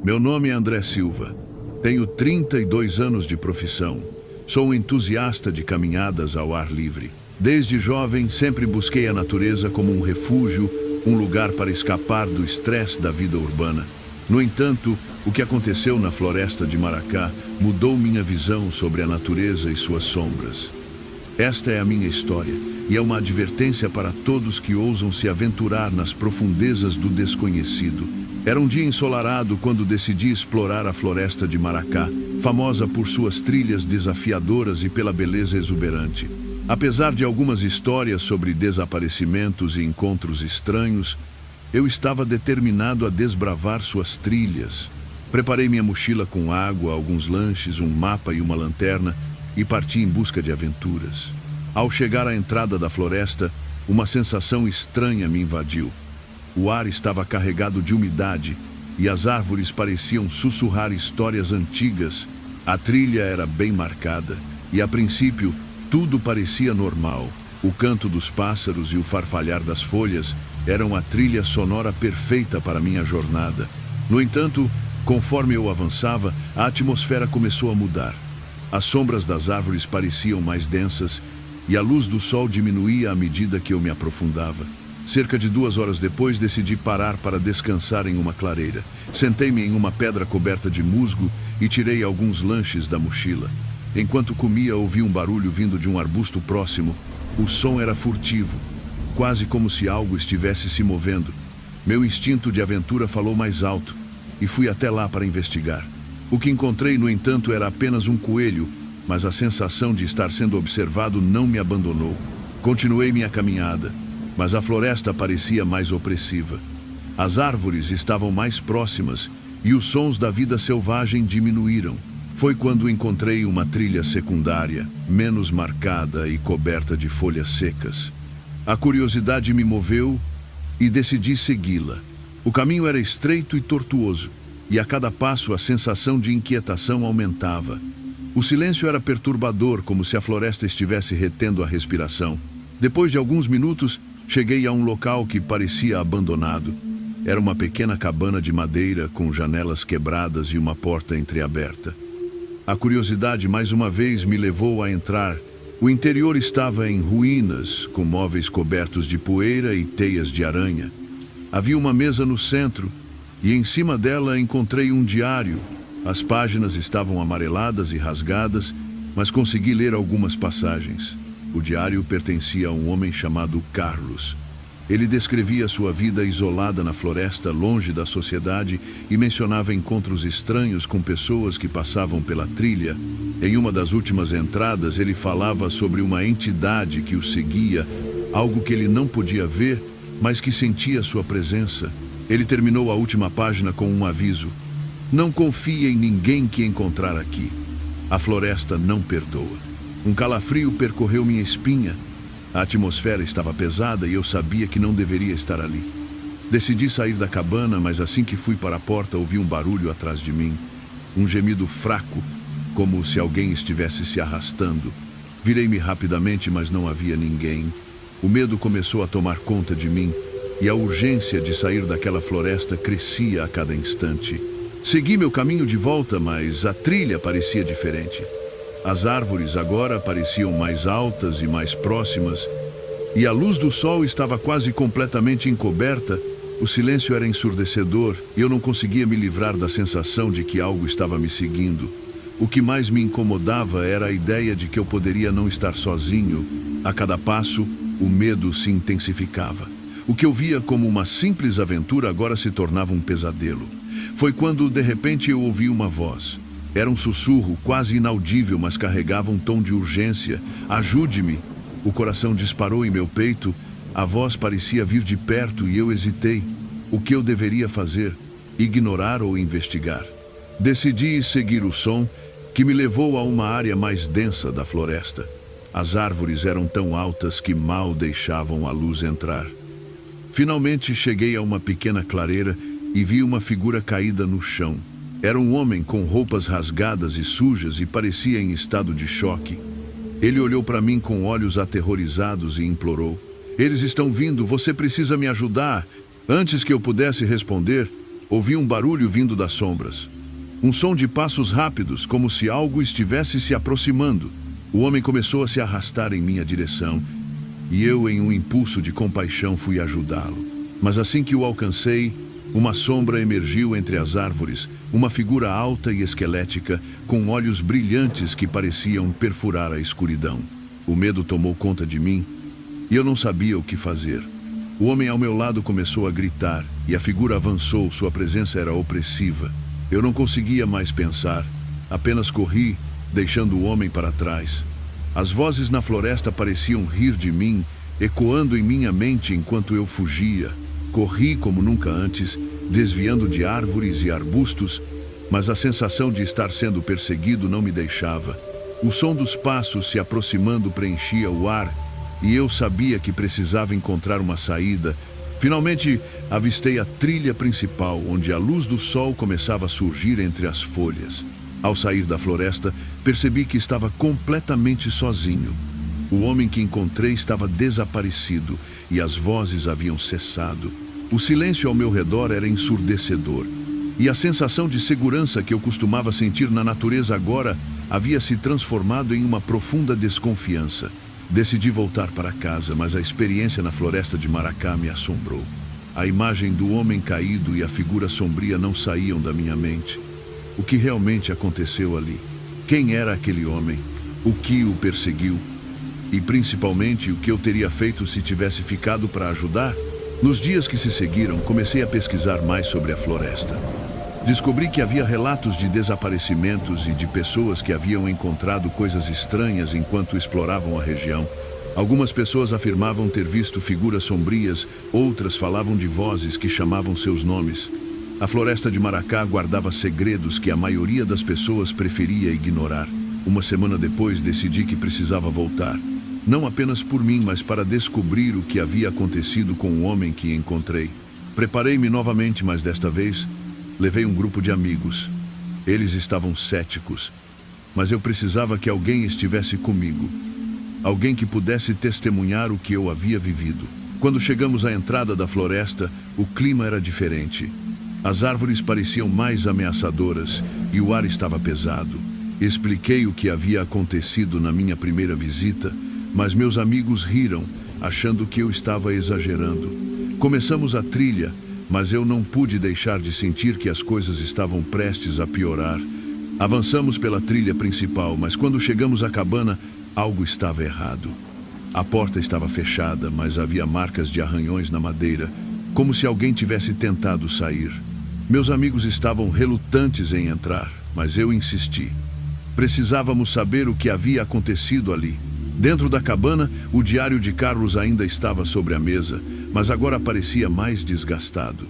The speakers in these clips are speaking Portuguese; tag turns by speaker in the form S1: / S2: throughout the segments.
S1: Meu nome é André Silva. Tenho 32 anos de profissão. Sou um entusiasta de caminhadas ao ar livre. Desde jovem, sempre busquei a natureza como um refúgio, um lugar para escapar do estresse da vida urbana. No entanto, o que aconteceu na floresta de Maracá mudou minha visão sobre a natureza e suas sombras. Esta é a minha história e é uma advertência para todos que ousam se aventurar nas profundezas do desconhecido. Era um dia ensolarado quando decidi explorar a floresta de Maracá, famosa por suas trilhas desafiadoras e pela beleza exuberante. Apesar de algumas histórias sobre desaparecimentos e encontros estranhos, eu estava determinado a desbravar suas trilhas. Preparei minha mochila com água, alguns lanches, um mapa e uma lanterna e parti em busca de aventuras. Ao chegar à entrada da floresta, uma sensação estranha me invadiu. O ar estava carregado de umidade e as árvores pareciam sussurrar histórias antigas. A trilha era bem marcada e, a princípio, tudo parecia normal. O canto dos pássaros e o farfalhar das folhas eram a trilha sonora perfeita para minha jornada. No entanto, conforme eu avançava, a atmosfera começou a mudar. As sombras das árvores pareciam mais densas e a luz do sol diminuía à medida que eu me aprofundava. Cerca de 2 horas depois, decidi parar para descansar em uma clareira. Sentei-me em uma pedra coberta de musgo e tirei alguns lanches da mochila. Enquanto comia, ouvi um barulho vindo de um arbusto próximo. O som era furtivo, quase como se algo estivesse se movendo. Meu instinto de aventura falou mais alto e fui até lá para investigar. O que encontrei, no entanto, era apenas um coelho, mas a sensação de estar sendo observado não me abandonou. Continuei minha caminhada, mas a floresta parecia mais opressiva. As árvores estavam mais próximas e os sons da vida selvagem diminuíram. Foi quando encontrei uma trilha secundária, menos marcada e coberta de folhas secas. A curiosidade me moveu e decidi segui-la. O caminho era estreito e tortuoso, e a cada passo a sensação de inquietação aumentava. O silêncio era perturbador, como se a floresta estivesse retendo a respiração. Depois de alguns minutos, cheguei a um local que parecia abandonado. Era uma pequena cabana de madeira com janelas quebradas e uma porta entreaberta. A curiosidade mais uma vez me levou a entrar. O interior estava em ruínas, com móveis cobertos de poeira e teias de aranha. Havia uma mesa no centro e em cima dela encontrei um diário. As páginas estavam amareladas e rasgadas, mas consegui ler algumas passagens. O diário pertencia a um homem chamado Carlos. Ele descrevia sua vida isolada na floresta, longe da sociedade, e mencionava encontros estranhos com pessoas que passavam pela trilha. Em uma das últimas entradas, ele falava sobre uma entidade que o seguia, algo que ele não podia ver, mas que sentia sua presença. Ele terminou a última página com um aviso: "Não confie em ninguém que encontrar aqui. A floresta não perdoa." Um calafrio percorreu minha espinha. A atmosfera estava pesada e eu sabia que não deveria estar ali. Decidi sair da cabana, mas assim que fui para a porta, ouvi um barulho atrás de mim. Um gemido fraco, como se alguém estivesse se arrastando. Virei-me rapidamente, mas não havia ninguém. O medo começou a tomar conta de mim e a urgência de sair daquela floresta crescia a cada instante. Segui meu caminho de volta, mas a trilha parecia diferente. As árvores agora pareciam mais altas e mais próximas, e a luz do sol estava quase completamente encoberta. O silêncio era ensurdecedor e eu não conseguia me livrar da sensação de que algo estava me seguindo. O que mais me incomodava era a ideia de que eu poderia não estar sozinho. A cada passo, o medo se intensificava. O que eu via como uma simples aventura agora se tornava um pesadelo. Foi quando, de repente, eu ouvi uma voz. Era um sussurro, quase inaudível, mas carregava um tom de urgência. "Ajude-me!" O coração disparou em meu peito. A voz parecia vir de perto e eu hesitei. O que eu deveria fazer? Ignorar ou investigar? Decidi seguir o som, que me levou a uma área mais densa da floresta. As árvores eram tão altas que mal deixavam a luz entrar. Finalmente cheguei a uma pequena clareira e vi uma figura caída no chão. Era um homem com roupas rasgadas e sujas e parecia em estado de choque. Ele olhou para mim com olhos aterrorizados e implorou: "Eles estão vindo, você precisa me ajudar." Antes que eu pudesse responder, Ouvi um barulho vindo das sombras. Um som de passos rápidos, como se algo estivesse se aproximando. O homem começou a se arrastar em minha direção, e eu, em um impulso de compaixão, fui ajudá-lo. Mas assim que o alcancei, uma sombra emergiu entre as árvores, uma figura alta e esquelética, com olhos brilhantes que pareciam perfurar a escuridão. O medo tomou conta de mim, e eu não sabia o que fazer. O homem ao meu lado começou a gritar, e a figura avançou, sua presença era opressiva. Eu não conseguia mais pensar, apenas corri, deixando o homem para trás. As vozes na floresta pareciam rir de mim, ecoando em minha mente enquanto eu fugia. Corri como nunca antes, desviando de árvores e arbustos, mas a sensação de estar sendo perseguido não me deixava. O som dos passos se aproximando preenchia o ar, e eu sabia que precisava encontrar uma saída. Finalmente, avistei a trilha principal, onde a luz do sol começava a surgir entre as folhas. Ao sair da floresta, percebi que estava completamente sozinho. O homem que encontrei estava desaparecido e as vozes haviam cessado. O silêncio ao meu redor era ensurdecedor. E a sensação de segurança que eu costumava sentir na natureza agora havia se transformado em uma profunda desconfiança. Decidi voltar para casa, mas a experiência na floresta de Maracá me assombrou. A imagem do homem caído e a figura sombria não saíam da minha mente. O que realmente aconteceu ali? Quem era aquele homem? O que o perseguiu? E principalmente, o que eu teria feito se tivesse ficado para ajudar? Nos dias que se seguiram, comecei a pesquisar mais sobre a floresta. Descobri que havia relatos de desaparecimentos e de pessoas que haviam encontrado coisas estranhas enquanto exploravam a região. Algumas pessoas afirmavam ter visto figuras sombrias, outras falavam de vozes que chamavam seus nomes. A floresta de Maracá guardava segredos que a maioria das pessoas preferia ignorar. Uma semana depois, decidi que precisava voltar. Não apenas por mim, mas para descobrir o que havia acontecido com o homem que encontrei. Preparei-me novamente, mas desta vez levei um grupo de amigos. Eles estavam céticos, mas eu precisava que alguém estivesse comigo. Alguém que pudesse testemunhar o que eu havia vivido. Quando chegamos à entrada da floresta, o clima era diferente. As árvores pareciam mais ameaçadoras e o ar estava pesado. Expliquei o que havia acontecido na minha primeira visita, mas meus amigos riram, achando que eu estava exagerando. Começamos a trilha, mas eu não pude deixar de sentir que as coisas estavam prestes a piorar. Avançamos pela trilha principal, mas quando chegamos à cabana, algo estava errado. A porta estava fechada, mas havia marcas de arranhões na madeira, como se alguém tivesse tentado sair. Meus amigos estavam relutantes em entrar, mas eu insisti. Precisávamos saber o que havia acontecido ali. Dentro da cabana, o diário de Carlos ainda estava sobre a mesa, mas agora parecia mais desgastado.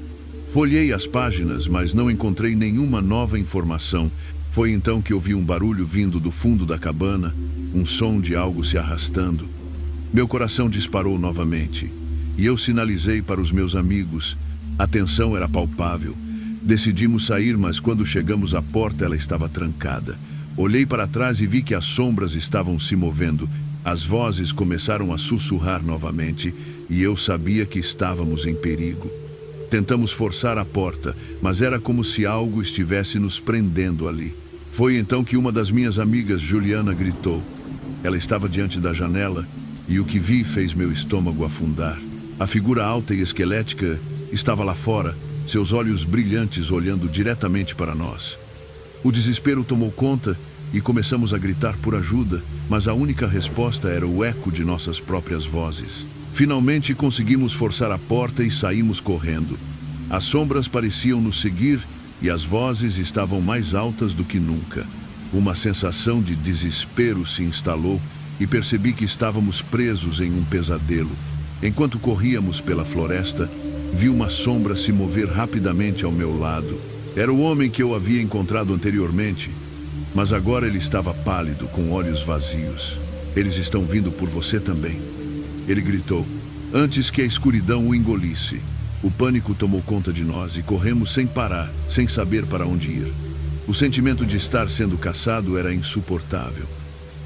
S1: Folhei as páginas, mas não encontrei nenhuma nova informação. Foi então que ouvi um barulho vindo do fundo da cabana, um som de algo se arrastando. Meu coração disparou novamente, e eu sinalizei para os meus amigos. A tensão era palpável. Decidimos sair, mas quando chegamos à porta, ela estava trancada. Olhei para trás e vi que as sombras estavam se movendo. As vozes começaram a sussurrar novamente, e eu sabia que estávamos em perigo. Tentamos forçar a porta, mas era como se algo estivesse nos prendendo ali. Foi então que uma das minhas amigas, Juliana, gritou. Ela estava diante da janela, e o que vi fez meu estômago afundar. A figura alta e esquelética estava lá fora, seus olhos brilhantes olhando diretamente para nós. O desespero tomou conta e começamos a gritar por ajuda, mas a única resposta era o eco de nossas próprias vozes. Finalmente conseguimos forçar a porta e saímos correndo. As sombras pareciam nos seguir e as vozes estavam mais altas do que nunca. Uma sensação de desespero se instalou e percebi que estávamos presos em um pesadelo. Enquanto corríamos pela floresta, vi uma sombra se mover rapidamente ao meu lado. Era o homem que eu havia encontrado anteriormente, mas agora ele estava pálido, com olhos vazios. Eles estão vindo por você também, ele gritou, antes que a escuridão o engolisse. O pânico tomou conta de nós e corremos sem parar, sem saber para onde ir. O sentimento de estar sendo caçado era insuportável.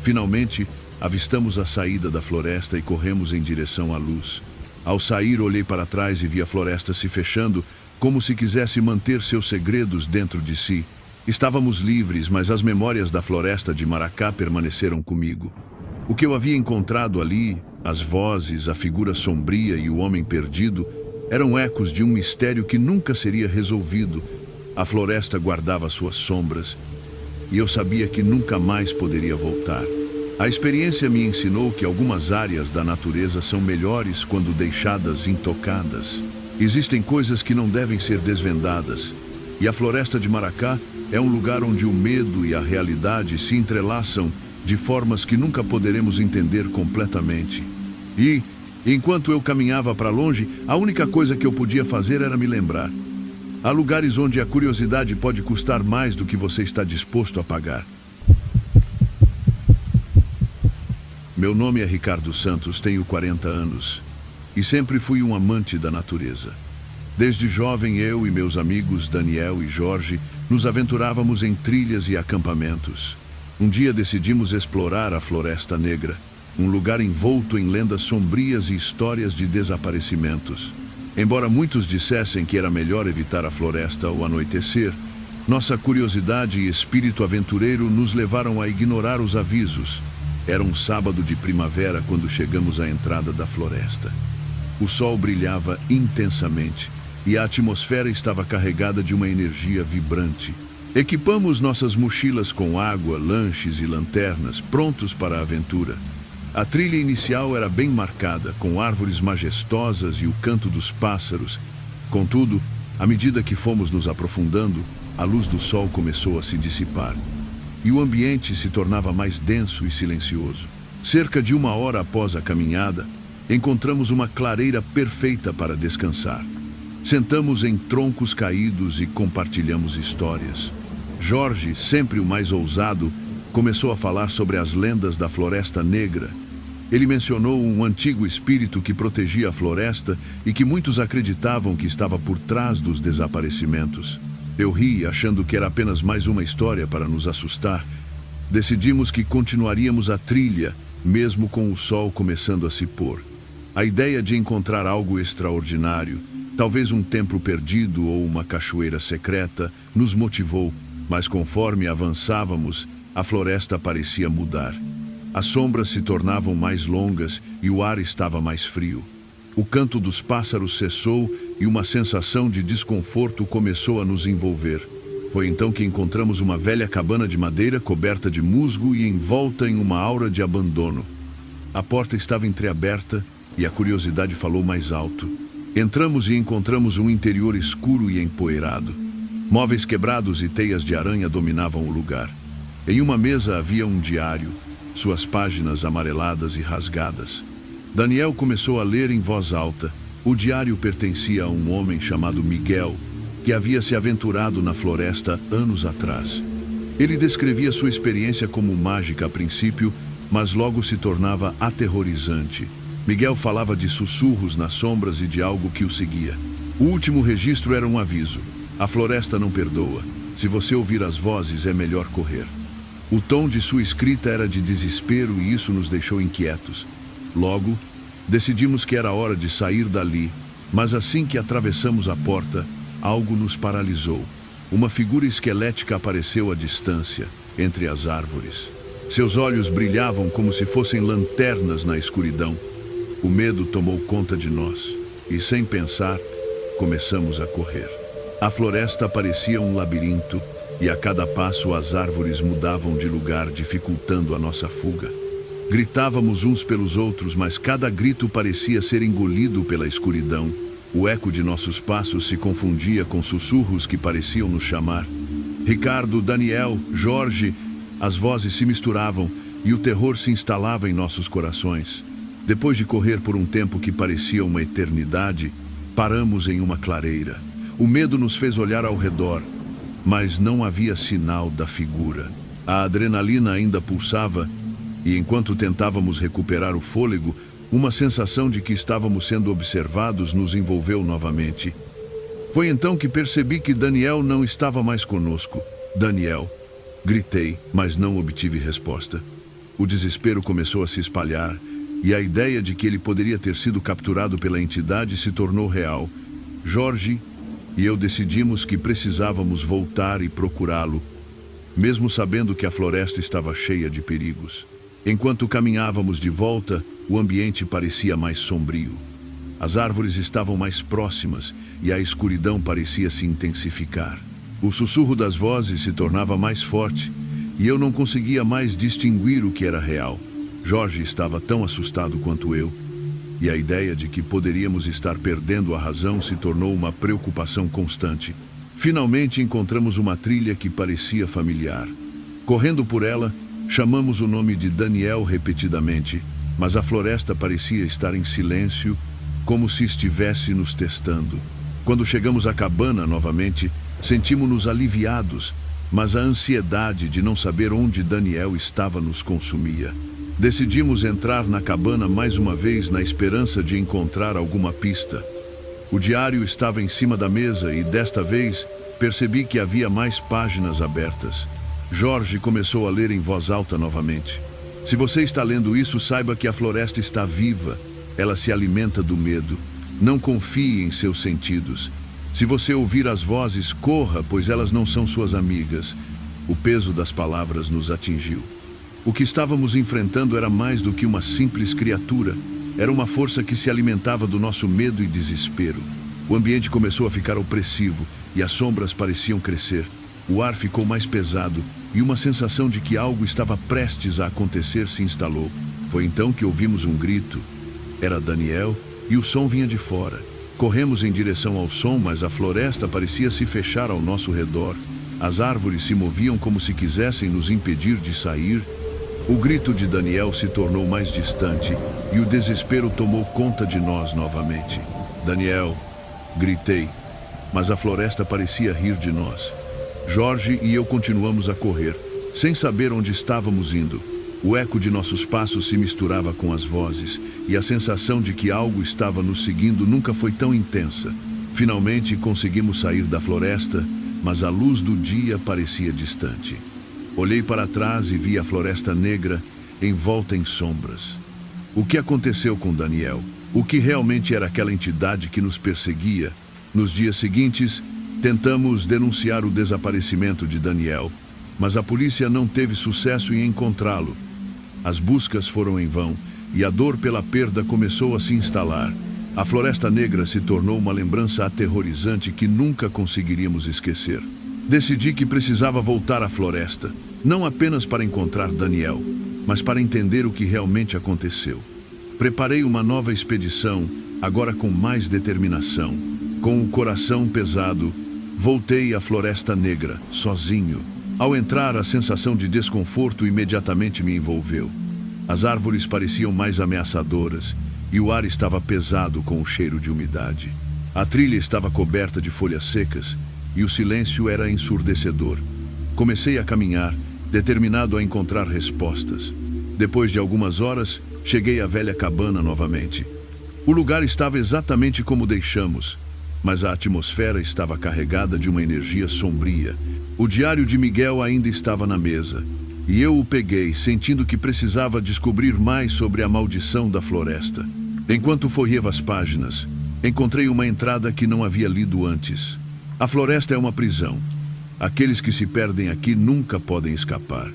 S1: Finalmente, avistamos a saída da floresta e corremos em direção à luz. Ao sair, olhei para trás e vi a floresta se fechando, como se quisesse manter seus segredos dentro de si. Estávamos livres, mas as memórias da floresta de Maracá permaneceram comigo. O que eu havia encontrado ali, as vozes, a figura sombria e o homem perdido, eram ecos de um mistério que nunca seria resolvido. A floresta guardava suas sombras, e eu sabia que nunca mais poderia voltar. A experiência me ensinou que algumas áreas da natureza são melhores quando deixadas intocadas. Existem coisas que não devem ser desvendadas, e a floresta de Maracá é um lugar onde o medo e a realidade se entrelaçam de formas que nunca poderemos entender completamente. E, enquanto eu caminhava para longe, a única coisa que eu podia fazer era me lembrar. Há lugares onde a curiosidade pode custar mais do que você está disposto a pagar. Meu nome é Ricardo Santos, tenho 40 anos e sempre fui um amante da natureza. Desde jovem, eu e meus amigos Daniel e Jorge nos aventurávamos em trilhas e acampamentos. Um dia decidimos explorar a Floresta Negra, um lugar envolto em lendas sombrias e histórias de desaparecimentos. Embora muitos dissessem que era melhor evitar a floresta ao anoitecer, nossa curiosidade e espírito aventureiro nos levaram a ignorar os avisos. Era um sábado de primavera quando chegamos à entrada da floresta. O sol brilhava intensamente e a atmosfera estava carregada de uma energia vibrante. Equipamos nossas mochilas com água, lanches e lanternas, prontos para a aventura. A trilha inicial era bem marcada, com árvores majestosas e o canto dos pássaros. Contudo, à medida que fomos nos aprofundando, a luz do sol começou a se dissipar, e o ambiente se tornava mais denso e silencioso. Cerca de 1 hora após a caminhada, encontramos uma clareira perfeita para descansar. Sentamos em troncos caídos e compartilhamos histórias. Jorge, sempre o mais ousado, começou a falar sobre as lendas da Floresta Negra. Ele mencionou um antigo espírito que protegia a floresta e que muitos acreditavam que estava por trás dos desaparecimentos. Eu ri, achando que era apenas mais uma história para nos assustar. Decidimos que continuaríamos a trilha, mesmo com o sol começando a se pôr. A ideia de encontrar algo extraordinário, talvez um templo perdido ou uma cachoeira secreta, nos motivou, mas conforme avançávamos, a floresta parecia mudar. As sombras se tornavam mais longas e o ar estava mais frio. O canto dos pássaros cessou e uma sensação de desconforto começou a nos envolver. Foi então que encontramos uma velha cabana de madeira coberta de musgo e envolta em uma aura de abandono. A porta estava entreaberta e a curiosidade falou mais alto. Entramos e encontramos um interior escuro e empoeirado. Móveis quebrados e teias de aranha dominavam o lugar. Em uma mesa havia um diário, suas páginas amareladas e rasgadas. Daniel começou a ler em voz alta. O diário pertencia a um homem chamado Miguel, que havia se aventurado na floresta anos atrás. Ele descrevia sua experiência como mágica a princípio, mas logo se tornava aterrorizante. Miguel falava de sussurros nas sombras e de algo que o seguia. O último registro era um aviso. A floresta não perdoa. Se você ouvir as vozes, é melhor correr. O tom de sua escrita era de desespero e isso nos deixou inquietos. Logo, decidimos que era hora de sair dali, mas assim que atravessamos a porta, algo nos paralisou. Uma figura esquelética apareceu à distância, entre as árvores. Seus olhos brilhavam como se fossem lanternas na escuridão. O medo tomou conta de nós e, sem pensar, começamos a correr. A floresta parecia um labirinto e a cada passo as árvores mudavam de lugar, dificultando a nossa fuga. Gritávamos uns pelos outros, mas cada grito parecia ser engolido pela escuridão. O eco de nossos passos se confundia com sussurros que pareciam nos chamar. Ricardo, Daniel, Jorge, as vozes se misturavam e o terror se instalava em nossos corações. Depois de correr por um tempo que parecia uma eternidade, paramos em uma clareira. O medo nos fez olhar ao redor, mas não havia sinal da figura. A adrenalina ainda pulsava e, enquanto tentávamos recuperar o fôlego, uma sensação de que estávamos sendo observados nos envolveu novamente. Foi então que percebi que Daniel não estava mais conosco. Daniel! Gritei, mas não obtive resposta. O desespero começou a se espalhar e a ideia de que ele poderia ter sido capturado pela entidade se tornou real. Jorge, e eu decidimos que precisávamos voltar e procurá-lo, mesmo sabendo que a floresta estava cheia de perigos. Enquanto caminhávamos de volta, o ambiente parecia mais sombrio. As árvores estavam mais próximas e a escuridão parecia se intensificar. O sussurro das vozes se tornava mais forte e eu não conseguia mais distinguir o que era real. Jorge estava tão assustado quanto eu, e a ideia de que poderíamos estar perdendo a razão se tornou uma preocupação constante. Finalmente encontramos uma trilha que parecia familiar. Correndo por ela, chamamos o nome de Daniel repetidamente, mas a floresta parecia estar em silêncio, como se estivesse nos testando. Quando chegamos à cabana novamente, sentimos-nos aliviados, mas a ansiedade de não saber onde Daniel estava nos consumia. Decidimos entrar na cabana mais uma vez na esperança de encontrar alguma pista. O diário estava em cima da mesa e desta vez percebi que havia mais páginas abertas. Jorge começou a ler em voz alta novamente. Se você está lendo isso, saiba que a floresta está viva. Ela se alimenta do medo. Não confie em seus sentidos. Se você ouvir as vozes, corra, pois elas não são suas amigas. O peso das palavras nos atingiu. O que estávamos enfrentando era mais do que uma simples criatura. Era uma força que se alimentava do nosso medo e desespero. O ambiente começou a ficar opressivo e as sombras pareciam crescer. O ar ficou mais pesado e uma sensação de que algo estava prestes a acontecer se instalou. Foi então que ouvimos um grito. Era Daniel e o som vinha de fora. Corremos em direção ao som, mas a floresta parecia se fechar ao nosso redor. As árvores se moviam como se quisessem nos impedir de sair. O grito de Daniel se tornou mais distante e o desespero tomou conta de nós novamente. Daniel, gritei, mas a floresta parecia rir de nós. Jorge e eu continuamos a correr, sem saber onde estávamos indo. O eco de nossos passos se misturava com as vozes e a sensação de que algo estava nos seguindo nunca foi tão intensa. Finalmente conseguimos sair da floresta, mas a luz do dia parecia distante. Olhei para trás e vi a floresta negra envolta em sombras. O que aconteceu com Daniel? O que realmente era aquela entidade que nos perseguia? Nos dias seguintes, tentamos denunciar o desaparecimento de Daniel, mas a polícia não teve sucesso em encontrá-lo. As buscas foram em vão e a dor pela perda começou a se instalar. A Floresta Negra se tornou uma lembrança aterrorizante que nunca conseguiríamos esquecer. Decidi que precisava voltar à floresta, não apenas para encontrar Daniel, mas para entender o que realmente aconteceu. Preparei uma nova expedição, agora com mais determinação. Com o coração pesado, voltei à Floresta Negra, sozinho. Ao entrar, a sensação de desconforto imediatamente me envolveu. As árvores pareciam mais ameaçadoras e o ar estava pesado com o cheiro de umidade. A trilha estava coberta de folhas secas e o silêncio era ensurdecedor. Comecei a caminhar, determinado a encontrar respostas. Depois de algumas horas, cheguei à velha cabana novamente. O lugar estava exatamente como deixamos, mas a atmosfera estava carregada de uma energia sombria. O diário de Miguel ainda estava na mesa, e eu o peguei, sentindo que precisava descobrir mais sobre a maldição da floresta. Enquanto folheava as páginas, encontrei uma entrada que não havia lido antes. A floresta é uma prisão. Aqueles que se perdem aqui nunca podem escapar.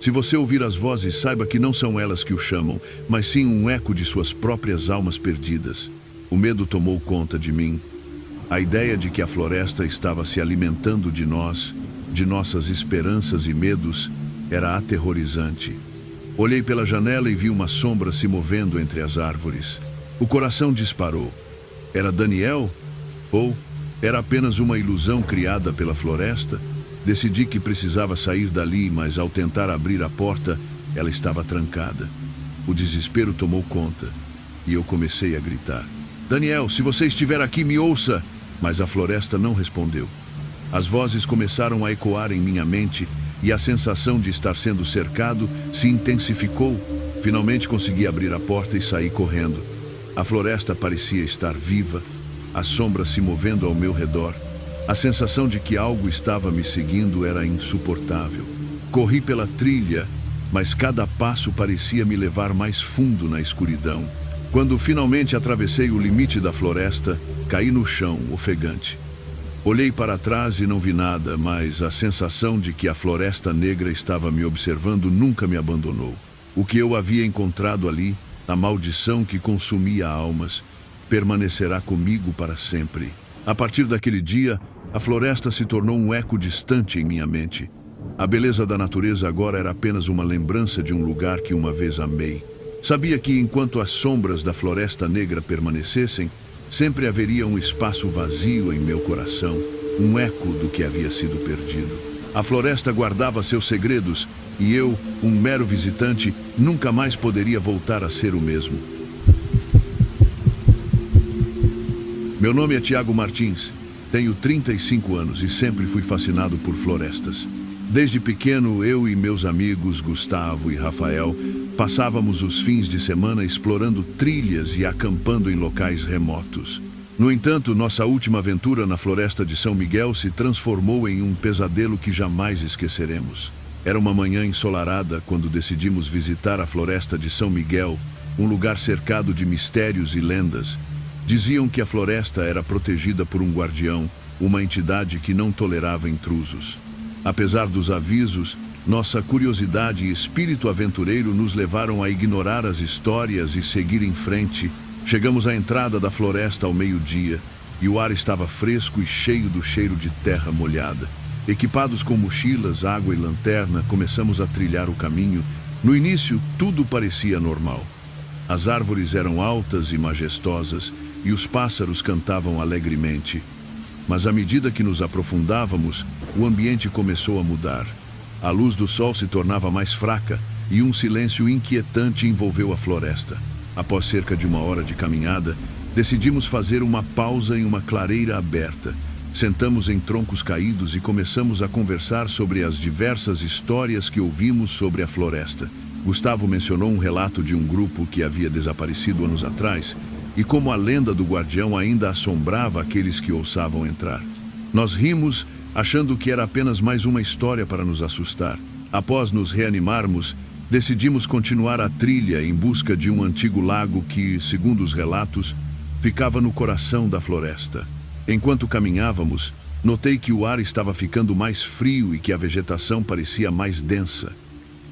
S1: Se você ouvir as vozes, saiba que não são elas que o chamam, mas sim um eco de suas próprias almas perdidas. O medo tomou conta de mim. A ideia de que a floresta estava se alimentando de nós, de nossas esperanças e medos, era aterrorizante. Olhei pela janela e vi uma sombra se movendo entre as árvores. O coração disparou. Era Daniel? Ou era apenas uma ilusão criada pela floresta? Decidi que precisava sair dali, mas ao tentar abrir a porta, ela estava trancada. O desespero tomou conta e eu comecei a gritar. Daniel, se você estiver aqui, me ouça! Mas a floresta não respondeu. As vozes começaram a ecoar em minha mente e a sensação de estar sendo cercado se intensificou. Finalmente consegui abrir a porta e saí correndo. A floresta parecia estar viva, as sombras se movendo ao meu redor. A sensação de que algo estava me seguindo era insuportável. Corri pela trilha, mas cada passo parecia me levar mais fundo na escuridão. Quando finalmente atravessei o limite da floresta, caí no chão, ofegante. Olhei para trás e não vi nada, mas a sensação de que a floresta negra estava me observando nunca me abandonou. O que eu havia encontrado ali, a maldição que consumia almas, permanecerá comigo para sempre. A partir daquele dia, a floresta se tornou um eco distante em minha mente. A beleza da natureza agora era apenas uma lembrança de um lugar que uma vez amei. Sabia que enquanto as sombras da floresta negra permanecessem, sempre haveria um espaço vazio em meu coração, um eco do que havia sido perdido. A floresta guardava seus segredos e eu, um mero visitante, nunca mais poderia voltar a ser o mesmo. Meu nome é Tiago Martins, tenho 35 anos e sempre fui fascinado por florestas. Desde pequeno, eu e meus amigos Gustavo e Rafael passávamos os fins de semana explorando trilhas e acampando em locais remotos. No entanto, nossa última aventura na floresta de São Miguel se transformou em um pesadelo que jamais esqueceremos. Era uma manhã ensolarada quando decidimos visitar a floresta de São Miguel, um lugar cercado de mistérios e lendas. Diziam que a floresta era protegida por um guardião, uma entidade que não tolerava intrusos. Apesar dos avisos, nossa curiosidade e espírito aventureiro nos levaram a ignorar as histórias e seguir em frente. Chegamos à entrada da floresta ao meio-dia e o ar estava fresco e cheio do cheiro de terra molhada. Equipados com mochilas, água e lanterna, começamos a trilhar o caminho. No início, tudo parecia normal. As árvores eram altas e majestosas e os pássaros cantavam alegremente. Mas à medida que nos aprofundávamos, o ambiente começou a mudar. A luz do sol se tornava mais fraca e um silêncio inquietante envolveu a floresta. Após cerca de 1 hora de caminhada, decidimos fazer uma pausa em uma clareira aberta. Sentamos em troncos caídos e começamos a conversar sobre as diversas histórias que ouvimos sobre a floresta. Gustavo mencionou um relato de um grupo que havia desaparecido anos atrás e como a lenda do guardião ainda assombrava aqueles que ousavam entrar. Nós rimos, achando que era apenas mais uma história para nos assustar. Após nos reanimarmos, decidimos continuar a trilha em busca de um antigo lago que, segundo os relatos, ficava no coração da floresta. Enquanto caminhávamos, notei que o ar estava ficando mais frio e que a vegetação parecia mais densa.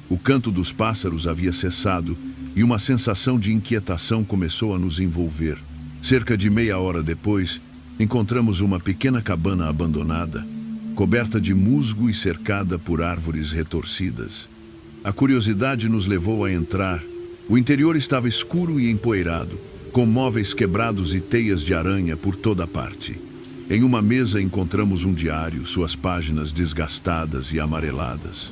S1: O canto dos pássaros havia cessado e uma sensação de inquietação começou a nos envolver. Cerca de meia hora depois, encontramos uma pequena cabana abandonada, coberta de musgo e cercada por árvores retorcidas. A curiosidade nos levou a entrar. O interior estava escuro e empoeirado, com móveis quebrados e teias de aranha por toda parte. Em uma mesa encontramos um diário, suas páginas desgastadas e amareladas.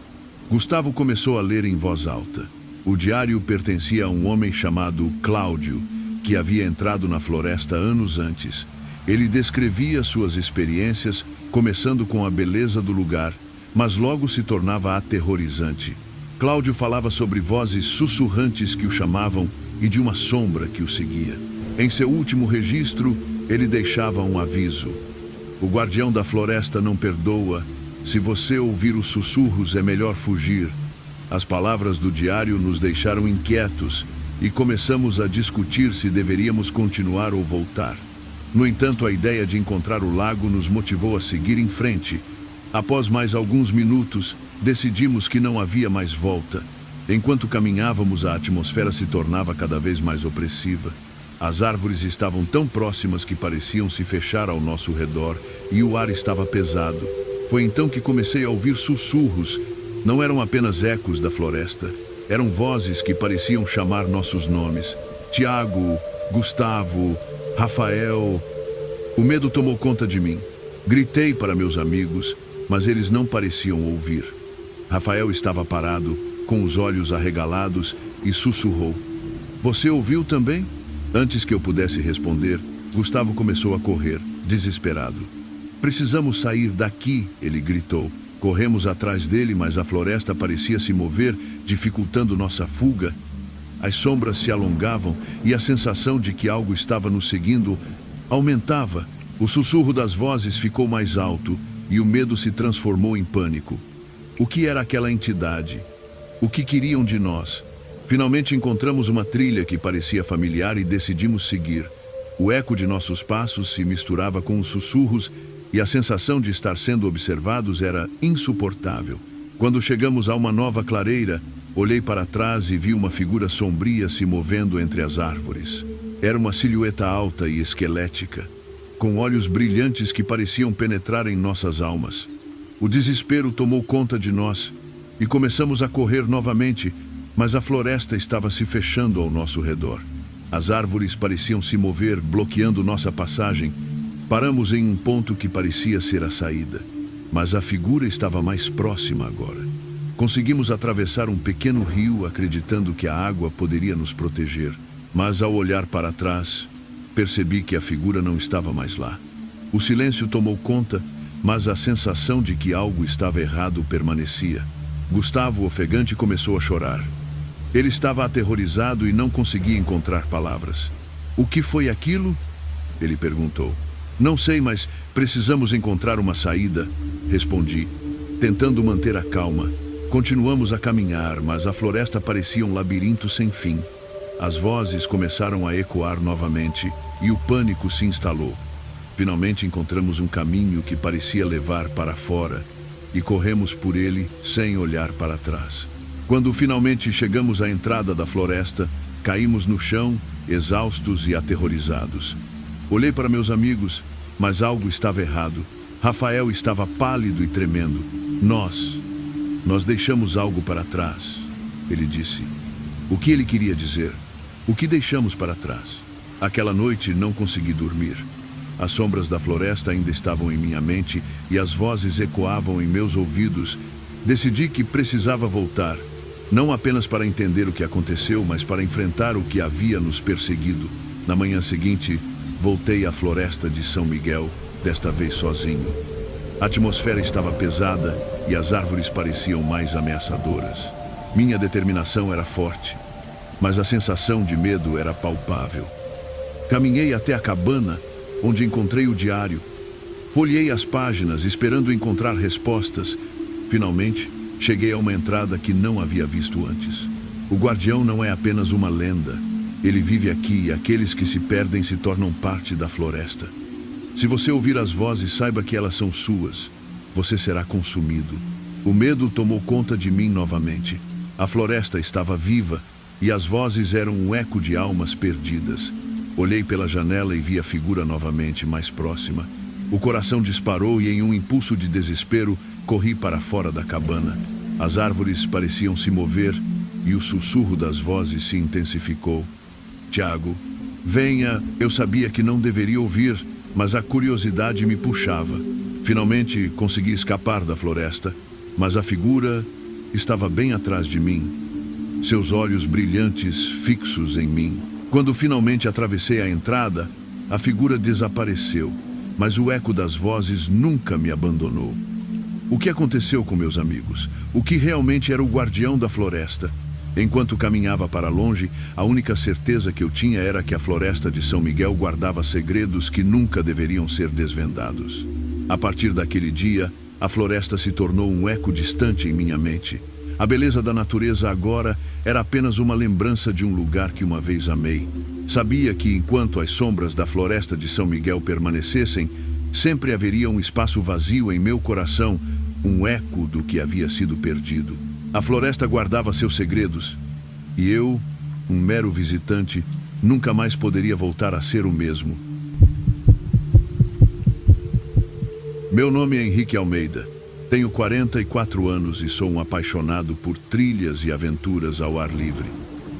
S1: Gustavo começou a ler em voz alta. O diário pertencia a um homem chamado Cláudio, que havia entrado na floresta anos antes. Ele descrevia suas experiências, começando com a beleza do lugar, mas logo se tornava aterrorizante. Cláudio falava sobre vozes sussurrantes que o chamavam e de uma sombra que o seguia. Em seu último registro, ele deixava um aviso. O guardião da floresta não perdoa. Se você ouvir os sussurros, é melhor fugir. As palavras do diário nos deixaram inquietos e começamos a discutir se deveríamos continuar ou voltar. No entanto, a ideia de encontrar o lago nos motivou a seguir em frente. Após mais alguns minutos, decidimos que não havia mais volta. Enquanto caminhávamos, a atmosfera se tornava cada vez mais opressiva. As árvores estavam tão próximas que pareciam se fechar ao nosso redor e o ar estava pesado. Foi então que comecei a ouvir sussurros. Não eram apenas ecos da floresta, eram vozes que pareciam chamar nossos nomes. Tiago, Gustavo, Rafael. O medo tomou conta de mim. Gritei para meus amigos, mas eles não pareciam ouvir. Rafael estava parado, com os olhos arregalados, e sussurrou: "Você ouviu também?" Antes que eu pudesse responder, Gustavo começou a correr, desesperado. "Precisamos sair daqui", ele gritou. Corremos atrás dele, mas a floresta parecia se mover, dificultando nossa fuga. As sombras se alongavam e a sensação de que algo estava nos seguindo aumentava. O sussurro das vozes ficou mais alto e o medo se transformou em pânico. O que era aquela entidade? O que queriam de nós? Finalmente encontramos uma trilha que parecia familiar e decidimos seguir. O eco de nossos passos se misturava com os sussurros e a sensação de estar sendo observados era insuportável. Quando chegamos a uma nova clareira, olhei para trás e vi uma figura sombria se movendo entre as árvores. Era uma silhueta alta e esquelética, com olhos brilhantes que pareciam penetrar em nossas almas. O desespero tomou conta de nós e começamos a correr novamente, mas a floresta estava se fechando ao nosso redor. As árvores pareciam se mover, bloqueando nossa passagem. Paramos em um ponto que parecia ser a saída, mas a figura estava mais próxima agora. Conseguimos atravessar um pequeno rio, acreditando que a água poderia nos proteger, mas ao olhar para trás, percebi que a figura não estava mais lá. O silêncio tomou conta, mas a sensação de que algo estava errado permanecia. Gustavo, ofegante, começou a chorar. Ele estava aterrorizado e não conseguia encontrar palavras. "O que foi aquilo?" ele perguntou. "Não sei, mas precisamos encontrar uma saída", respondi, tentando manter a calma. Continuamos a caminhar, mas a floresta parecia um labirinto sem fim. As vozes começaram a ecoar novamente e o pânico se instalou. Finalmente encontramos um caminho que parecia levar para fora e corremos por ele sem olhar para trás. Quando finalmente chegamos à entrada da floresta, caímos no chão, exaustos e aterrorizados. Olhei para meus amigos, mas algo estava errado. Rafael estava pálido e tremendo. Nós deixamos algo para trás, ele disse. O que ele queria dizer? O que deixamos para trás? Aquela noite não consegui dormir. As sombras da floresta ainda estavam em minha mente e as vozes ecoavam em meus ouvidos. Decidi que precisava voltar, não apenas para entender o que aconteceu, mas para enfrentar o que havia nos perseguido. Na manhã seguinte, voltei à floresta de São Miguel, desta vez sozinho. A atmosfera estava pesada e as árvores pareciam mais ameaçadoras. Minha determinação era forte, mas a sensação de medo era palpável. Caminhei até a cabana, onde encontrei o diário. Folheei as páginas, esperando encontrar respostas. Finalmente, cheguei a uma entrada que não havia visto antes. O guardião não é apenas uma lenda. Ele vive aqui e aqueles que se perdem se tornam parte da floresta. Se você ouvir as vozes, saiba que elas são suas. Você será consumido. O medo tomou conta de mim novamente. A floresta estava viva e as vozes eram um eco de almas perdidas. Olhei pela janela e vi a figura novamente, mais próxima. O coração disparou e, em um impulso de desespero, corri para fora da cabana. As árvores pareciam se mover e o sussurro das vozes se intensificou. "Tiago, venha." Eu sabia que não deveria ouvir, mas a curiosidade me puxava. Finalmente consegui escapar da floresta, mas a figura estava bem atrás de mim, seus olhos brilhantes fixos em mim. Quando finalmente atravessei a entrada, a figura desapareceu, mas o eco das vozes nunca me abandonou. O que aconteceu com meus amigos? O que realmente era o guardião da floresta? Enquanto caminhava para longe, a única certeza que eu tinha era que a floresta de São Miguel guardava segredos que nunca deveriam ser desvendados. A partir daquele dia, a floresta se tornou um eco distante em minha mente. A beleza da natureza agora era apenas uma lembrança de um lugar que uma vez amei. Sabia que enquanto as sombras da floresta de São Miguel permanecessem, sempre haveria um espaço vazio em meu coração, um eco do que havia sido perdido. A floresta guardava seus segredos, e eu, um mero visitante, nunca mais poderia voltar a ser o mesmo. Meu nome é Henrique Almeida. Tenho 44 anos e sou um apaixonado por trilhas e aventuras ao ar livre.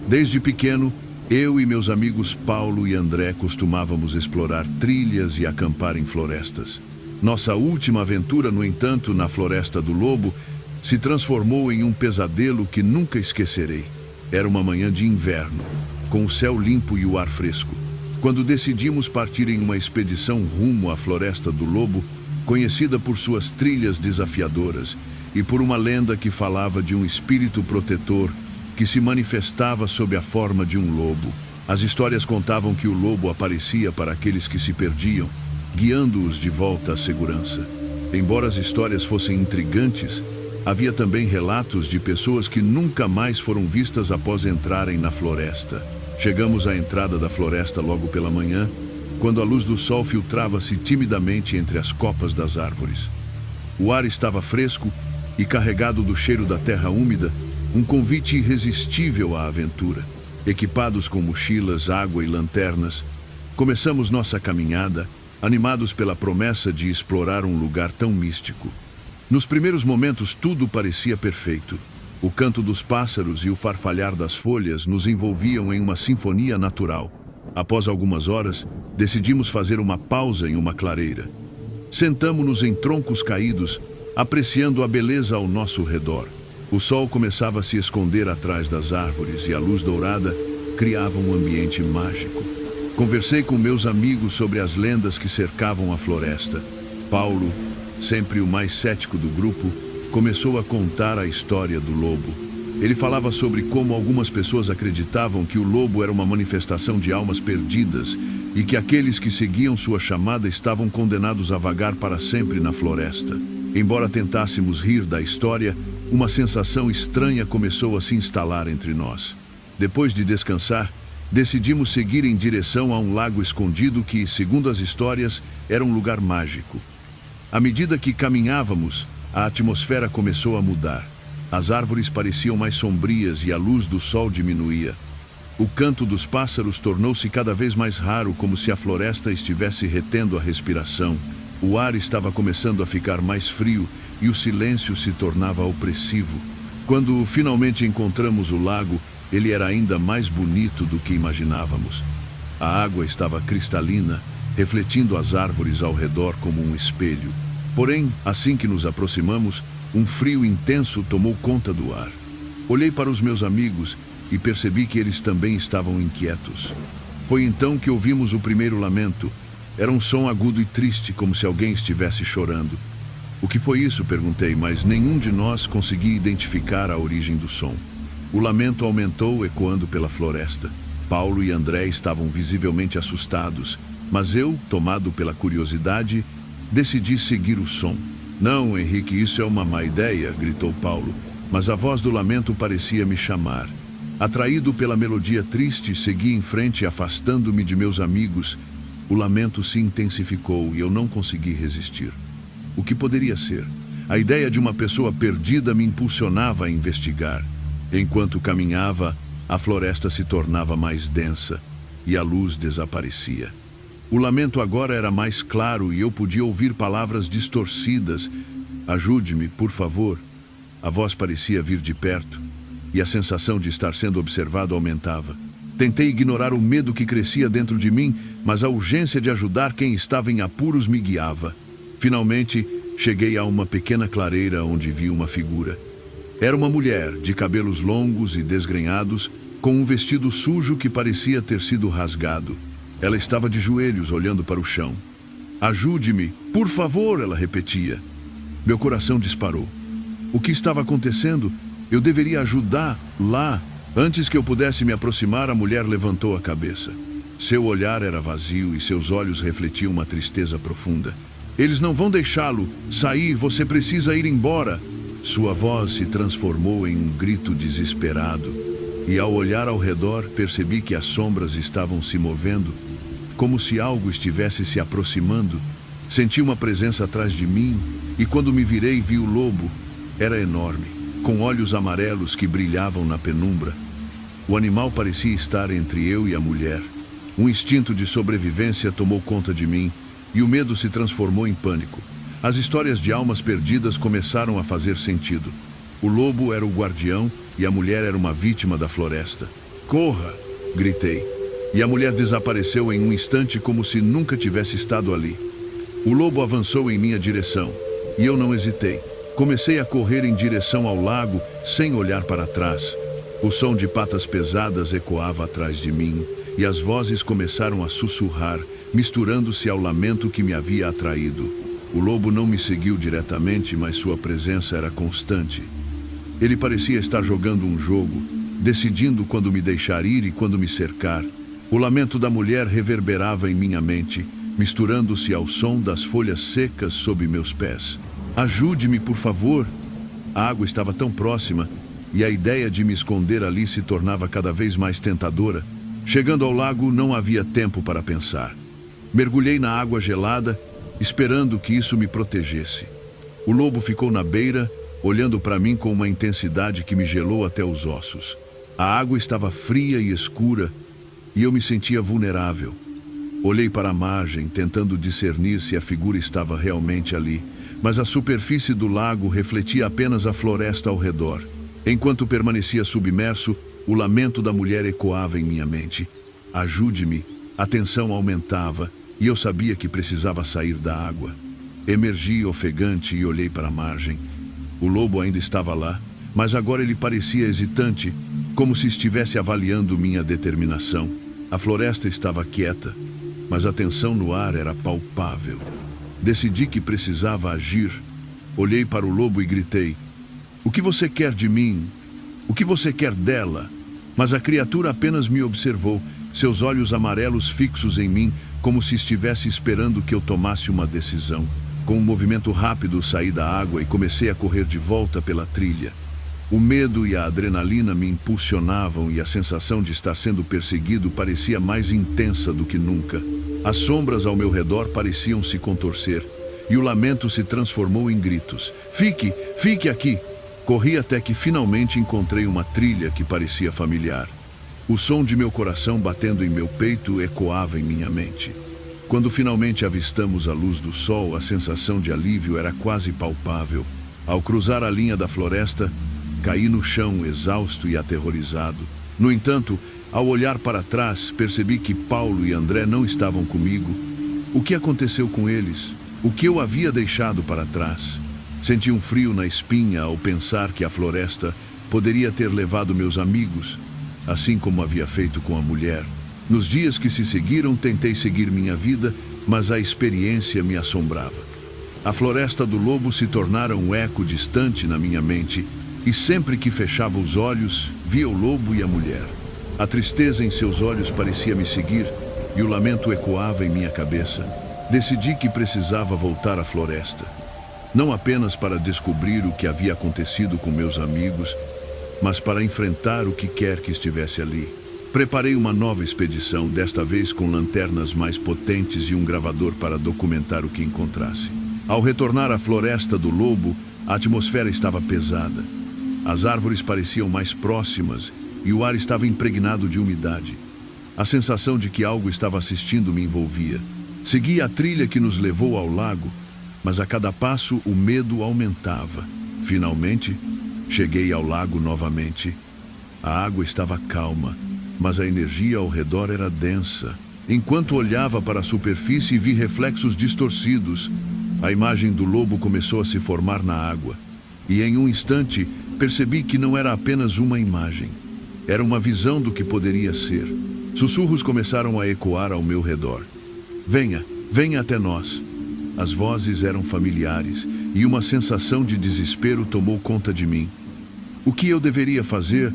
S1: Desde pequeno, eu e meus amigos Paulo e André costumávamos explorar trilhas e acampar em florestas. Nossa última aventura, no entanto, na Floresta do Lobo, se transformou em um pesadelo que nunca esquecerei. Era uma manhã de inverno, com o céu limpo e o ar fresco. Quando decidimos partir em uma expedição rumo à Floresta do Lobo, conhecida por suas trilhas desafiadoras e por uma lenda que falava de um espírito protetor que se manifestava sob a forma de um lobo. As histórias contavam que o lobo aparecia para aqueles que se perdiam, guiando-os de volta à segurança. Embora as histórias fossem intrigantes, havia também relatos de pessoas que nunca mais foram vistas após entrarem na floresta. Chegamos à entrada da floresta logo pela manhã quando a luz do sol filtrava-se timidamente entre as copas das árvores. O ar estava fresco e carregado do cheiro da terra úmida, um convite irresistível à aventura. Equipados com mochilas, água e lanternas, começamos nossa caminhada, animados pela promessa de explorar um lugar tão místico. Nos primeiros momentos tudo parecia perfeito. O canto dos pássaros e o farfalhar das folhas nos envolviam em uma sinfonia natural. Após algumas horas, decidimos fazer uma pausa em uma clareira. Sentamo-nos em troncos caídos, apreciando a beleza ao nosso redor. O sol começava a se esconder atrás das árvores e a luz dourada criava um ambiente mágico. Conversei com meus amigos sobre as lendas que cercavam a floresta. Paulo, sempre o mais cético do grupo, começou a contar a história do lobo. Ele falava sobre como algumas pessoas acreditavam que o lobo era uma manifestação de almas perdidas e que aqueles que seguiam sua chamada estavam condenados a vagar para sempre na floresta. Embora tentássemos rir da história, uma sensação estranha começou a se instalar entre nós. Depois de descansar, decidimos seguir em direção a um lago escondido que, segundo as histórias, era um lugar mágico. À medida que caminhávamos, a atmosfera começou a mudar. As árvores pareciam mais sombrias e a luz do sol diminuía. O canto dos pássaros tornou-se cada vez mais raro, como se a floresta estivesse retendo a respiração. O ar estava começando a ficar mais frio e o silêncio se tornava opressivo. Quando finalmente encontramos o lago, ele era ainda mais bonito do que imaginávamos. A água estava cristalina, refletindo as árvores ao redor como um espelho. Porém, assim que nos aproximamos, um frio intenso tomou conta do ar. Olhei para os meus amigos e percebi que eles também estavam inquietos. Foi então que ouvimos o primeiro lamento. Era um som agudo e triste, como se alguém estivesse chorando. O que foi isso? Perguntei, mas nenhum de nós conseguia identificar a origem do som. O lamento aumentou, ecoando pela floresta. Paulo e André estavam visivelmente assustados, mas eu, tomado pela curiosidade, decidi seguir o som. Não, Henrique, isso é uma má ideia, gritou Paulo, mas a voz do lamento parecia me chamar. Atraído pela melodia triste, segui em frente, afastando-me de meus amigos. O lamento se intensificou e eu não consegui resistir. O que poderia ser? A ideia de uma pessoa perdida me impulsionava a investigar. Enquanto caminhava, a floresta se tornava mais densa e a luz desaparecia. O lamento agora era mais claro e eu podia ouvir palavras distorcidas. Ajude-me, por favor. A voz parecia vir de perto e a sensação de estar sendo observado aumentava. Tentei ignorar o medo que crescia dentro de mim, mas a urgência de ajudar quem estava em apuros me guiava. Finalmente, cheguei a uma pequena clareira onde vi uma figura. Era uma mulher, de cabelos longos e desgrenhados, com um vestido sujo que parecia ter sido rasgado. Ela estava de joelhos, olhando para o chão. Ajude-me, por favor, ela repetia. Meu coração disparou. O que estava acontecendo? Eu deveria ajudar lá. Antes que eu pudesse me aproximar, a mulher levantou a cabeça. Seu olhar era vazio e seus olhos refletiam uma tristeza profunda. Eles não vão deixá-lo sair, você precisa ir embora. Sua voz se transformou em um grito desesperado. E ao olhar ao redor, percebi que as sombras estavam se movendo, como se algo estivesse se aproximando. Senti uma presença atrás de mim e quando me virei vi o lobo. Era enorme, com olhos amarelos que brilhavam na penumbra. O animal parecia estar entre eu e a mulher. Um instinto de sobrevivência tomou conta de mim e o medo se transformou em pânico. As histórias de almas perdidas começaram a fazer sentido. O lobo era o guardião e a mulher era uma vítima da floresta. Corra! Gritei. E a mulher desapareceu em um instante como se nunca tivesse estado ali. O lobo avançou em minha direção e eu não hesitei. Comecei a correr em direção ao lago sem olhar para trás. O som de patas pesadas ecoava atrás de mim e as vozes começaram a sussurrar, misturando-se ao lamento que me havia atraído. O lobo não me seguiu diretamente, mas sua presença era constante. Ele parecia estar jogando um jogo, decidindo quando me deixar ir e quando me cercar. O lamento da mulher reverberava em minha mente, misturando-se ao som das folhas secas sob meus pés. Ajude-me, por favor. A água estava tão próxima e a ideia de me esconder ali se tornava cada vez mais tentadora. Chegando ao lago, não havia tempo para pensar. Mergulhei na água gelada, esperando que isso me protegesse. O lobo ficou na beira, olhando para mim com uma intensidade que me gelou até os ossos. A água estava fria e escura, e eu me sentia vulnerável. Olhei para a margem, tentando discernir se a figura estava realmente ali, mas a superfície do lago refletia apenas a floresta ao redor. Enquanto permanecia submerso, o lamento da mulher ecoava em minha mente. Ajude-me. A tensão aumentava, e eu sabia que precisava sair da água. Emergi ofegante e olhei para a margem. O lobo ainda estava lá, mas agora ele parecia hesitante, como se estivesse avaliando minha determinação. A floresta estava quieta, mas a tensão no ar era palpável. Decidi que precisava agir. Olhei para o lobo e gritei: "O que você quer de mim? O que você quer dela?" Mas a criatura apenas me observou, seus olhos amarelos fixos em mim, como se estivesse esperando que eu tomasse uma decisão. Com um movimento rápido, saí da água e comecei a correr de volta pela trilha. O medo e a adrenalina me impulsionavam e a sensação de estar sendo perseguido parecia mais intensa do que nunca. As sombras ao meu redor pareciam se contorcer e o lamento se transformou em gritos. "Fique! Fique aqui!" Corri até que finalmente encontrei uma trilha que parecia familiar. O som de meu coração batendo em meu peito ecoava em minha mente. Quando finalmente avistamos a luz do sol, a sensação de alívio era quase palpável. Ao cruzar a linha da floresta, caí no chão, exausto e aterrorizado. No entanto, ao olhar para trás, percebi que Paulo e André não estavam comigo. O que aconteceu com eles? O que eu havia deixado para trás? Senti um frio na espinha ao pensar que a floresta poderia ter levado meus amigos, assim como havia feito com a mulher. Nos dias que se seguiram, tentei seguir minha vida, mas a experiência me assombrava. A floresta do lobo se tornara um eco distante na minha mente, e sempre que fechava os olhos, via o lobo e a mulher. A tristeza em seus olhos parecia me seguir, e o lamento ecoava em minha cabeça. Decidi que precisava voltar à floresta, não apenas para descobrir o que havia acontecido com meus amigos, mas para enfrentar o que quer que estivesse ali. Preparei uma nova expedição, desta vez com lanternas mais potentes e um gravador para documentar o que encontrasse. Ao retornar à floresta do lobo, a atmosfera estava pesada. As árvores pareciam mais próximas e o ar estava impregnado de umidade. A sensação de que algo estava assistindo me envolvia. Segui a trilha que nos levou ao lago, mas a cada passo o medo aumentava. Finalmente, cheguei ao lago novamente. A água estava calma, mas a energia ao redor era densa. Enquanto olhava para a superfície, vi reflexos distorcidos. A imagem do lobo começou a se formar na água. E em um instante, percebi que não era apenas uma imagem. Era uma visão do que poderia ser. Sussurros começaram a ecoar ao meu redor. "Venha, venha até nós." As vozes eram familiares e uma sensação de desespero tomou conta de mim. O que eu deveria fazer?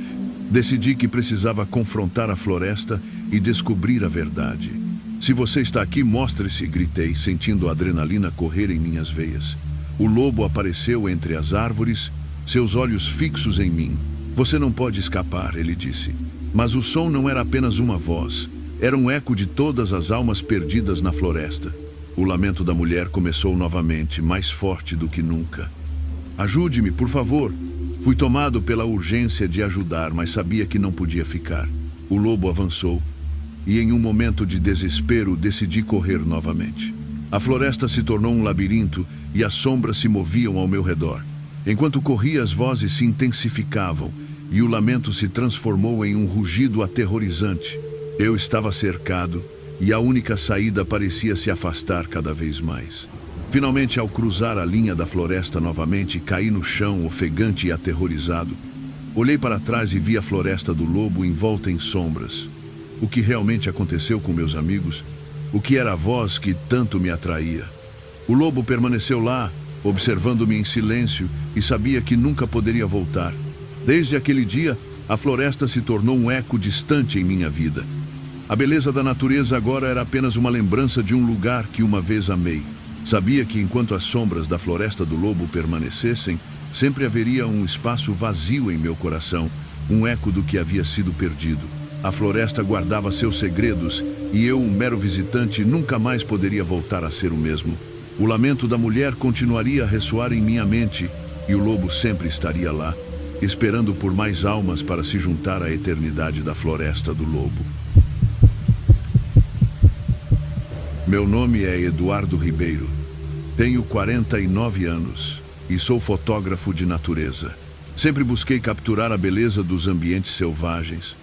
S1: Decidi que precisava confrontar a floresta e descobrir a verdade. "Se você está aqui, mostre-se", gritei, sentindo a adrenalina correr em minhas veias. O lobo apareceu entre as árvores, seus olhos fixos em mim. "Você não pode escapar", ele disse. Mas o som não era apenas uma voz, era um eco de todas as almas perdidas na floresta. O lamento da mulher começou novamente, mais forte do que nunca. "Ajude-me, por favor." Fui tomado pela urgência de ajudar, mas sabia que não podia ficar. O lobo avançou, e em um momento de desespero decidi correr novamente. A floresta se tornou um labirinto e as sombras se moviam ao meu redor. Enquanto corria, as vozes se intensificavam e o lamento se transformou em um rugido aterrorizante. Eu estava cercado e a única saída parecia se afastar cada vez mais. Finalmente, ao cruzar a linha da floresta novamente, caí no chão, ofegante e aterrorizado. Olhei para trás e vi a floresta do lobo envolta em sombras. O que realmente aconteceu com meus amigos? O que era a voz que tanto me atraía? O lobo permaneceu lá, observando-me em silêncio, e sabia que nunca poderia voltar. Desde aquele dia, a floresta se tornou um eco distante em minha vida. A beleza da natureza agora era apenas uma lembrança de um lugar que uma vez amei. Sabia que enquanto as sombras da floresta do lobo permanecessem, sempre haveria um espaço vazio em meu coração, um eco do que havia sido perdido. A floresta guardava seus segredos e eu, um mero visitante, nunca mais poderia voltar a ser o mesmo. O lamento da mulher continuaria a ressoar em minha mente, e o lobo sempre estaria lá, esperando por mais almas para se juntar à eternidade da floresta do lobo. Meu nome é Eduardo Ribeiro. Tenho 49 anos e sou fotógrafo de natureza. Sempre busquei capturar a beleza dos ambientes selvagens,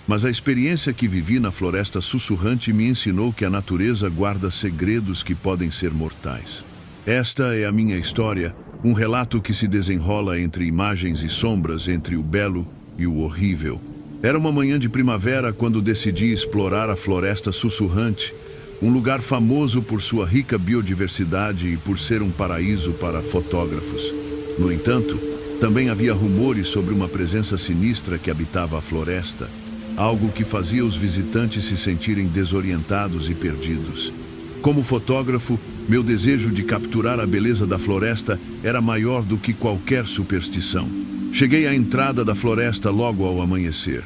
S1: mas a experiência que vivi na Floresta Sussurrante me ensinou que a natureza guarda segredos que podem ser mortais. Esta é a minha história, um relato que se desenrola entre imagens e sombras, entre o belo e o horrível. Era uma manhã de primavera quando decidi explorar a Floresta Sussurrante, um lugar famoso por sua rica biodiversidade e por ser um paraíso para fotógrafos. No entanto, também havia rumores sobre uma presença sinistra que habitava a floresta, algo que fazia os visitantes se sentirem desorientados e perdidos. Como fotógrafo, meu desejo de capturar a beleza da floresta era maior do que qualquer superstição. Cheguei à entrada da floresta logo ao amanhecer.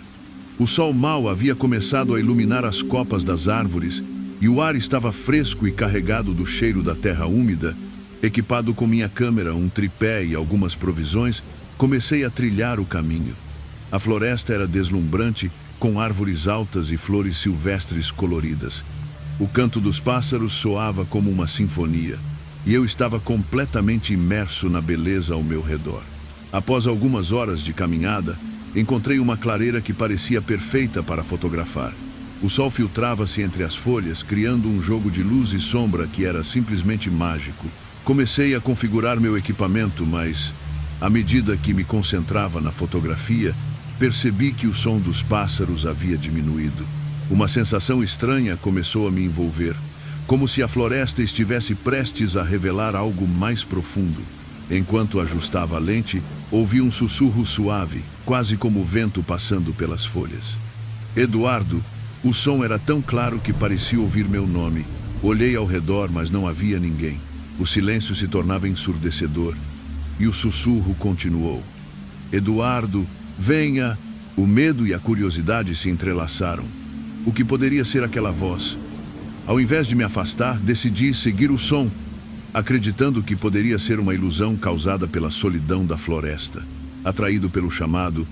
S1: O sol mau havia começado a iluminar as copas das árvores e o ar estava fresco e carregado do cheiro da terra úmida. Equipado com minha câmera, um tripé e algumas provisões, comecei a trilhar o caminho. A floresta era deslumbrante, com árvores altas e flores silvestres coloridas. O canto dos pássaros soava como uma sinfonia, e eu estava completamente imerso na beleza ao meu redor. Após algumas horas de caminhada, encontrei uma clareira que parecia perfeita para fotografar. O sol filtrava-se entre as folhas, criando um jogo de luz e sombra que era simplesmente mágico. Comecei a configurar meu equipamento, mas, à medida que me concentrava na fotografia, percebi que o som dos pássaros havia diminuído. Uma sensação estranha começou a me envolver, como se a floresta estivesse prestes a revelar algo mais profundo. Enquanto ajustava a lente, ouvi um sussurro suave, quase como o vento passando pelas folhas. Eduardo. O som era tão claro que parecia ouvir meu nome. Olhei ao redor, mas não havia ninguém. O silêncio se tornava ensurdecedor, e o sussurro continuou. Eduardo, venha! O medo e a curiosidade se entrelaçaram. O que poderia ser aquela voz? Ao invés de me afastar, decidi seguir o som, acreditando que poderia ser uma ilusão causada pela solidão da floresta. Atraído pelo chamado,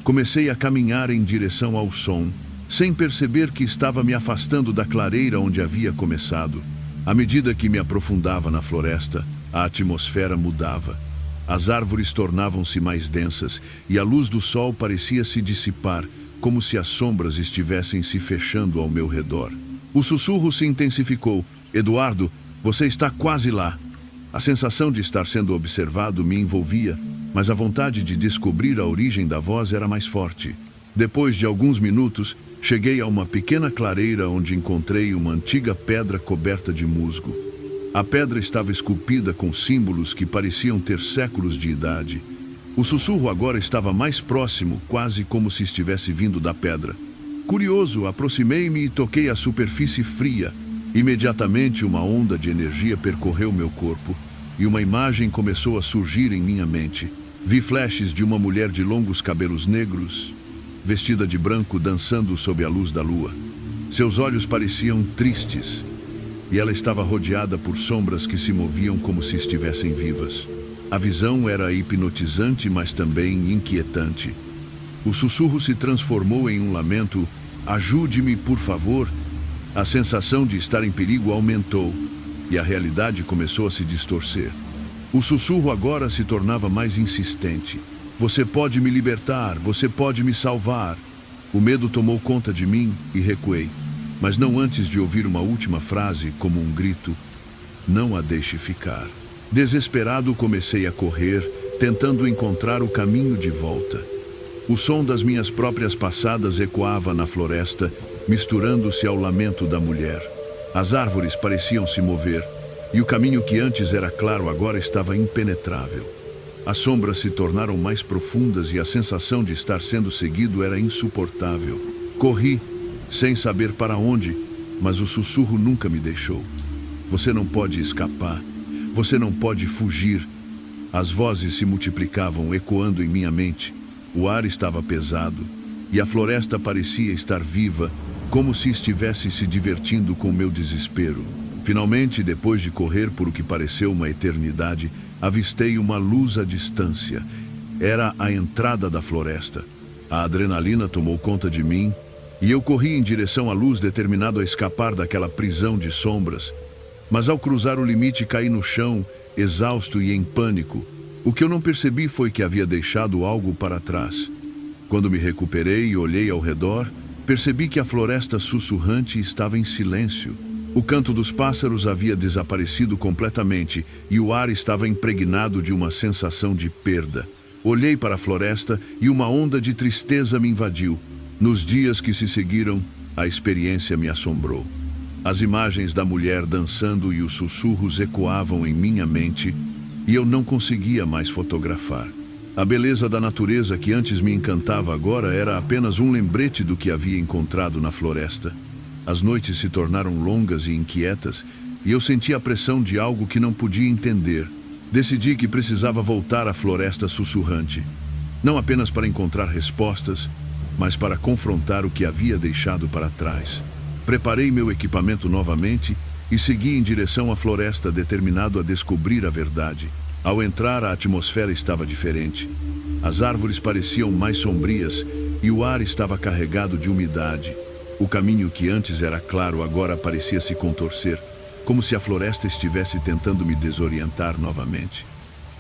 S1: comecei a caminhar em direção ao som, sem perceber que estava me afastando da clareira onde havia começado. À medida que me aprofundava na floresta, a atmosfera mudava. As árvores tornavam-se mais densas e a luz do sol parecia se dissipar, como se as sombras estivessem se fechando ao meu redor. O sussurro se intensificou. Eduardo, você está quase lá. A sensação de estar sendo observado me envolvia, mas a vontade de descobrir a origem da voz era mais forte. Depois de alguns minutos, cheguei a uma pequena clareira onde encontrei uma antiga pedra coberta de musgo. A pedra estava esculpida com símbolos que pareciam ter séculos de idade. O sussurro agora estava mais próximo, quase como se estivesse vindo da pedra. Curioso, aproximei-me e toquei a superfície fria. Imediatamente, uma onda de energia percorreu meu corpo e uma imagem começou a surgir em minha mente. Vi flashes de uma mulher de longos cabelos negros, vestida de branco, dançando sob a luz da lua. Seus olhos pareciam tristes, e ela estava rodeada por sombras que se moviam como se estivessem vivas. A visão era hipnotizante, mas também inquietante. O sussurro se transformou em um lamento. Ajude-me, por favor. A sensação de estar em perigo aumentou, e a realidade começou a se distorcer. O sussurro agora se tornava mais insistente. Você pode me libertar, você pode me salvar. O medo tomou conta de mim e recuei, mas não antes de ouvir uma última frase, como um grito. Não a deixe ficar. Desesperado, comecei a correr, tentando encontrar o caminho de volta. O som das minhas próprias passadas ecoava na floresta, misturando-se ao lamento da mulher. As árvores pareciam se mover, e o caminho que antes era claro agora estava impenetrável. As sombras se tornaram mais profundas e a sensação de estar sendo seguido era insuportável. Corri, sem saber para onde, mas o sussurro nunca me deixou. Você não pode escapar. Você não pode fugir. As vozes se multiplicavam, ecoando em minha mente. O ar estava pesado e a floresta parecia estar viva, como se estivesse se divertindo com meu desespero. Finalmente, depois de correr por o que pareceu uma eternidade, avistei uma luz à distância. Era a entrada da floresta. A adrenalina tomou conta de mim e eu corri em direção à luz, determinado a escapar daquela prisão de sombras. Mas ao cruzar o limite, caí no chão, exausto e em pânico. O que eu não percebi foi que havia deixado algo para trás. Quando me recuperei e olhei ao redor, percebi que a floresta sussurrante estava em silêncio. O canto dos pássaros havia desaparecido completamente e o ar estava impregnado de uma sensação de perda. Olhei para a floresta e uma onda de tristeza me invadiu. Nos dias que se seguiram, a experiência me assombrou. As imagens da mulher dançando e os sussurros ecoavam em minha mente e eu não conseguia mais fotografar. A beleza da natureza que antes me encantava agora era apenas um lembrete do que havia encontrado na floresta. As noites se tornaram longas e inquietas e eu sentia a pressão de algo que não podia entender. Decidi que precisava voltar à floresta sussurrante, não apenas para encontrar respostas, mas para confrontar o que havia deixado para trás. Preparei meu equipamento novamente e segui em direção à floresta, determinado a descobrir a verdade. Ao entrar, a atmosfera estava diferente. As árvores pareciam mais sombrias e o ar estava carregado de umidade. O caminho que antes era claro agora parecia se contorcer, como se a floresta estivesse tentando me desorientar novamente.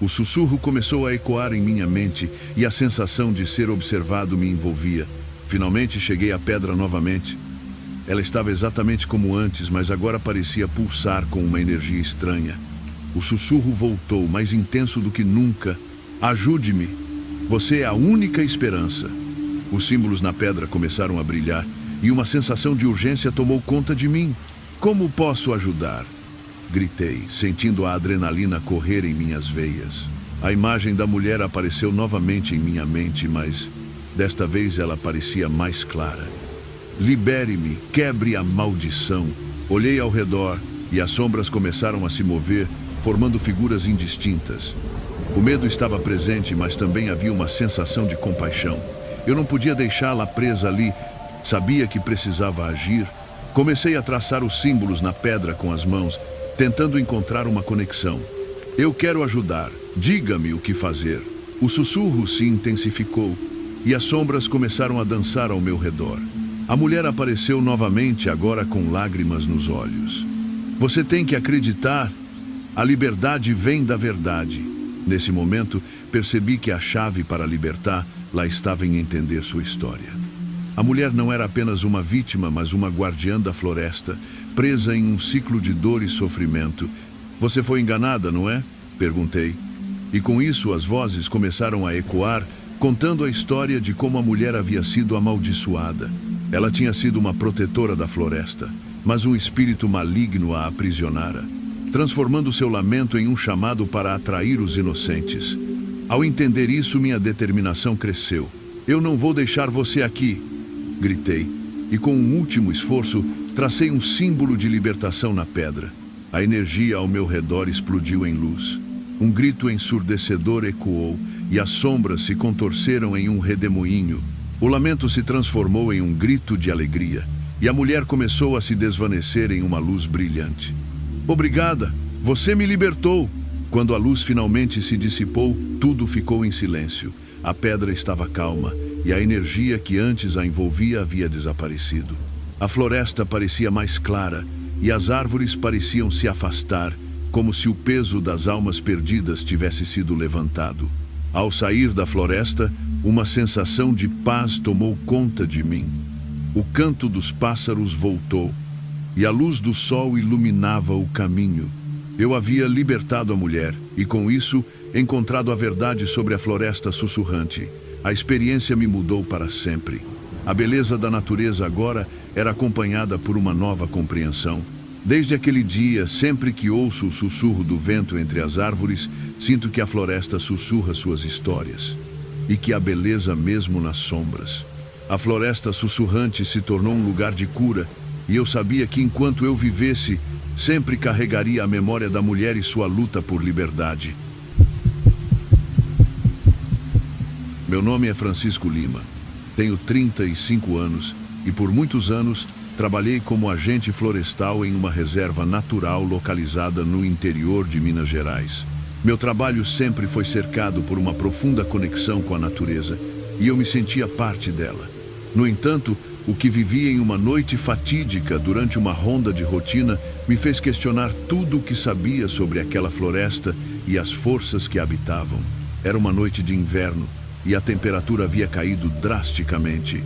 S1: O sussurro começou a ecoar em minha mente e a sensação de ser observado me envolvia. Finalmente cheguei à pedra novamente. Ela estava exatamente como antes, mas agora parecia pulsar com uma energia estranha. O sussurro voltou, mais intenso do que nunca. Ajude-me! Você é a única esperança. Os símbolos na pedra começaram a brilhar e uma sensação de urgência tomou conta de mim. Como posso ajudar? Gritei, sentindo a adrenalina correr em minhas veias. A imagem da mulher apareceu novamente em minha mente, mas desta vez ela parecia mais clara. Libere-me, quebre a maldição. Olhei ao redor e as sombras começaram a se mover, formando figuras indistintas. O medo estava presente, mas também havia uma sensação de compaixão. Eu não podia deixá-la presa ali. Sabia que precisava agir. Comecei a traçar os símbolos na pedra com as mãos, tentando encontrar uma conexão. Eu quero ajudar. Diga-me o que fazer. O sussurro se intensificou e as sombras começaram a dançar ao meu redor. A mulher apareceu novamente, agora com lágrimas nos olhos. Você tem que acreditar. A liberdade vem da verdade. Nesse momento, percebi que a chave para libertar lá estava em entender sua história. A mulher não era apenas uma vítima, mas uma guardiã da floresta, presa em um ciclo de dor e sofrimento. Você foi enganada, não é? Perguntei. E com isso as vozes começaram a ecoar, contando a história de como a mulher havia sido amaldiçoada. Ela tinha sido uma protetora da floresta, mas um espírito maligno a aprisionara, transformando seu lamento em um chamado para atrair os inocentes. Ao entender isso, minha determinação cresceu. Eu não vou deixar você aqui, gritei, e com um último esforço, tracei um símbolo de libertação na pedra. A energia ao meu redor explodiu em luz. Um grito ensurdecedor ecoou, e as sombras se contorceram em um redemoinho. O lamento se transformou em um grito de alegria, e a mulher começou a se desvanecer em uma luz brilhante. Obrigada, você me libertou! Quando a luz finalmente se dissipou, tudo ficou em silêncio. A pedra estava calma, e a energia que antes a envolvia havia desaparecido. A floresta parecia mais clara, e as árvores pareciam se afastar, como se o peso das almas perdidas tivesse sido levantado. Ao sair da floresta, uma sensação de paz tomou conta de mim. O canto dos pássaros voltou, e a luz do sol iluminava o caminho. Eu havia libertado a mulher, e com isso, encontrado a verdade sobre a floresta sussurrante. A experiência me mudou para sempre. A beleza da natureza agora era acompanhada por uma nova compreensão. Desde aquele dia, sempre que ouço o sussurro do vento entre as árvores, sinto que a floresta sussurra suas histórias. E que há beleza mesmo nas sombras. A floresta sussurrante se tornou um lugar de cura, e eu sabia que enquanto eu vivesse, sempre carregaria a memória da mulher e sua luta por liberdade. Meu nome é Francisco Lima. Tenho 35 anos e por muitos anos Trabalhei como agente florestal em uma reserva natural localizada no interior de Minas Gerais. Meu trabalho sempre foi cercado por uma profunda conexão com a natureza, e eu me sentia parte dela. No entanto, o que vivi em uma noite fatídica durante uma ronda de rotina me fez questionar tudo o que sabia sobre aquela floresta e as forças que a habitavam. Era uma noite de inverno e a temperatura havia caído drasticamente.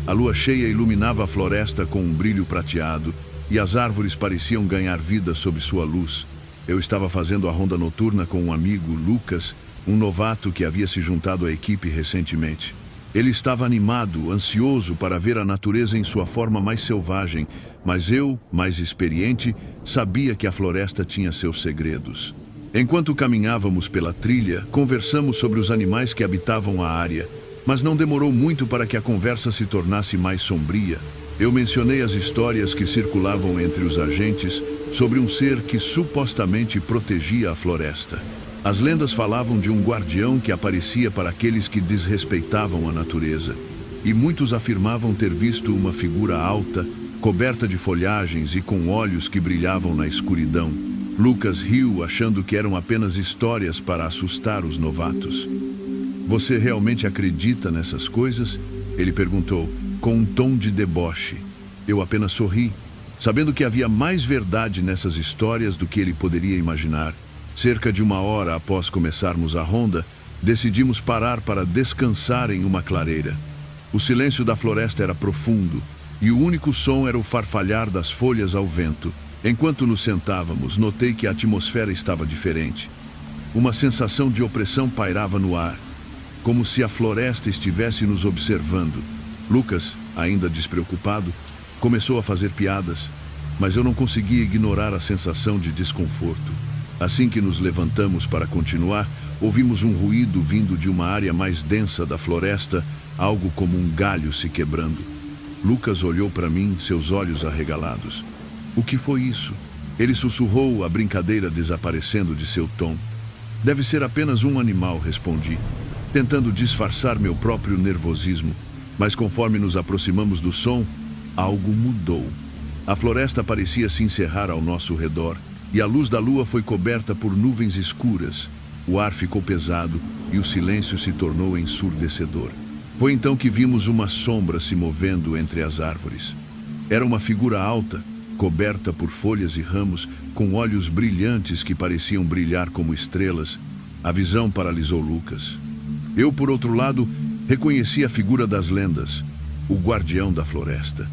S1: A lua cheia iluminava a floresta com um brilho prateado e as árvores pareciam ganhar vida sob sua luz. Eu estava fazendo a ronda noturna com um amigo, Lucas, um novato que havia se juntado à equipe recentemente. Ele estava animado, ansioso para ver a natureza em sua forma mais selvagem, mas eu, mais experiente, sabia que a floresta tinha seus segredos. Enquanto caminhávamos pela trilha, conversamos sobre os animais que habitavam a área, mas não demorou muito para que a conversa se tornasse mais sombria. Eu mencionei as histórias que circulavam entre os agentes sobre um ser que supostamente protegia a floresta. As lendas falavam de um guardião que aparecia para aqueles que desrespeitavam a natureza, e muitos afirmavam ter visto uma figura alta, coberta de folhagens e com olhos que brilhavam na escuridão. Lucas riu, achando que eram apenas histórias para assustar os novatos. "Você realmente acredita nessas coisas?" Ele perguntou, com um tom de deboche. Eu apenas sorri, sabendo que havia mais verdade nessas histórias do que ele poderia imaginar. Cerca de 1 hora após começarmos a ronda, decidimos parar para descansar em uma clareira. O silêncio da floresta era profundo, e o único som era o farfalhar das folhas ao vento. Enquanto nos sentávamos, notei que a atmosfera estava diferente. Uma sensação de opressão pairava no ar, como se a floresta estivesse nos observando. Lucas, ainda despreocupado, começou a fazer piadas, mas eu não conseguia ignorar a sensação de desconforto. Assim que nos levantamos para continuar, ouvimos um ruído vindo de uma área mais densa da floresta, algo como um galho se quebrando. Lucas olhou para mim, seus olhos arregalados. "O que foi isso?" Ele sussurrou, a brincadeira desaparecendo de seu tom. "Deve ser apenas um animal", respondi, tentando disfarçar meu próprio nervosismo. Mas conforme nos aproximamos do som, algo mudou. A floresta parecia se encerrar ao nosso redor, e a luz da lua foi coberta por nuvens escuras. O ar ficou pesado e o silêncio se tornou ensurdecedor. Foi então que vimos uma sombra se movendo entre as árvores. Era uma figura alta, coberta por folhas e ramos, com olhos brilhantes que pareciam brilhar como estrelas. A visão paralisou Lucas. Eu, por outro lado, reconheci a figura das lendas, o guardião da floresta.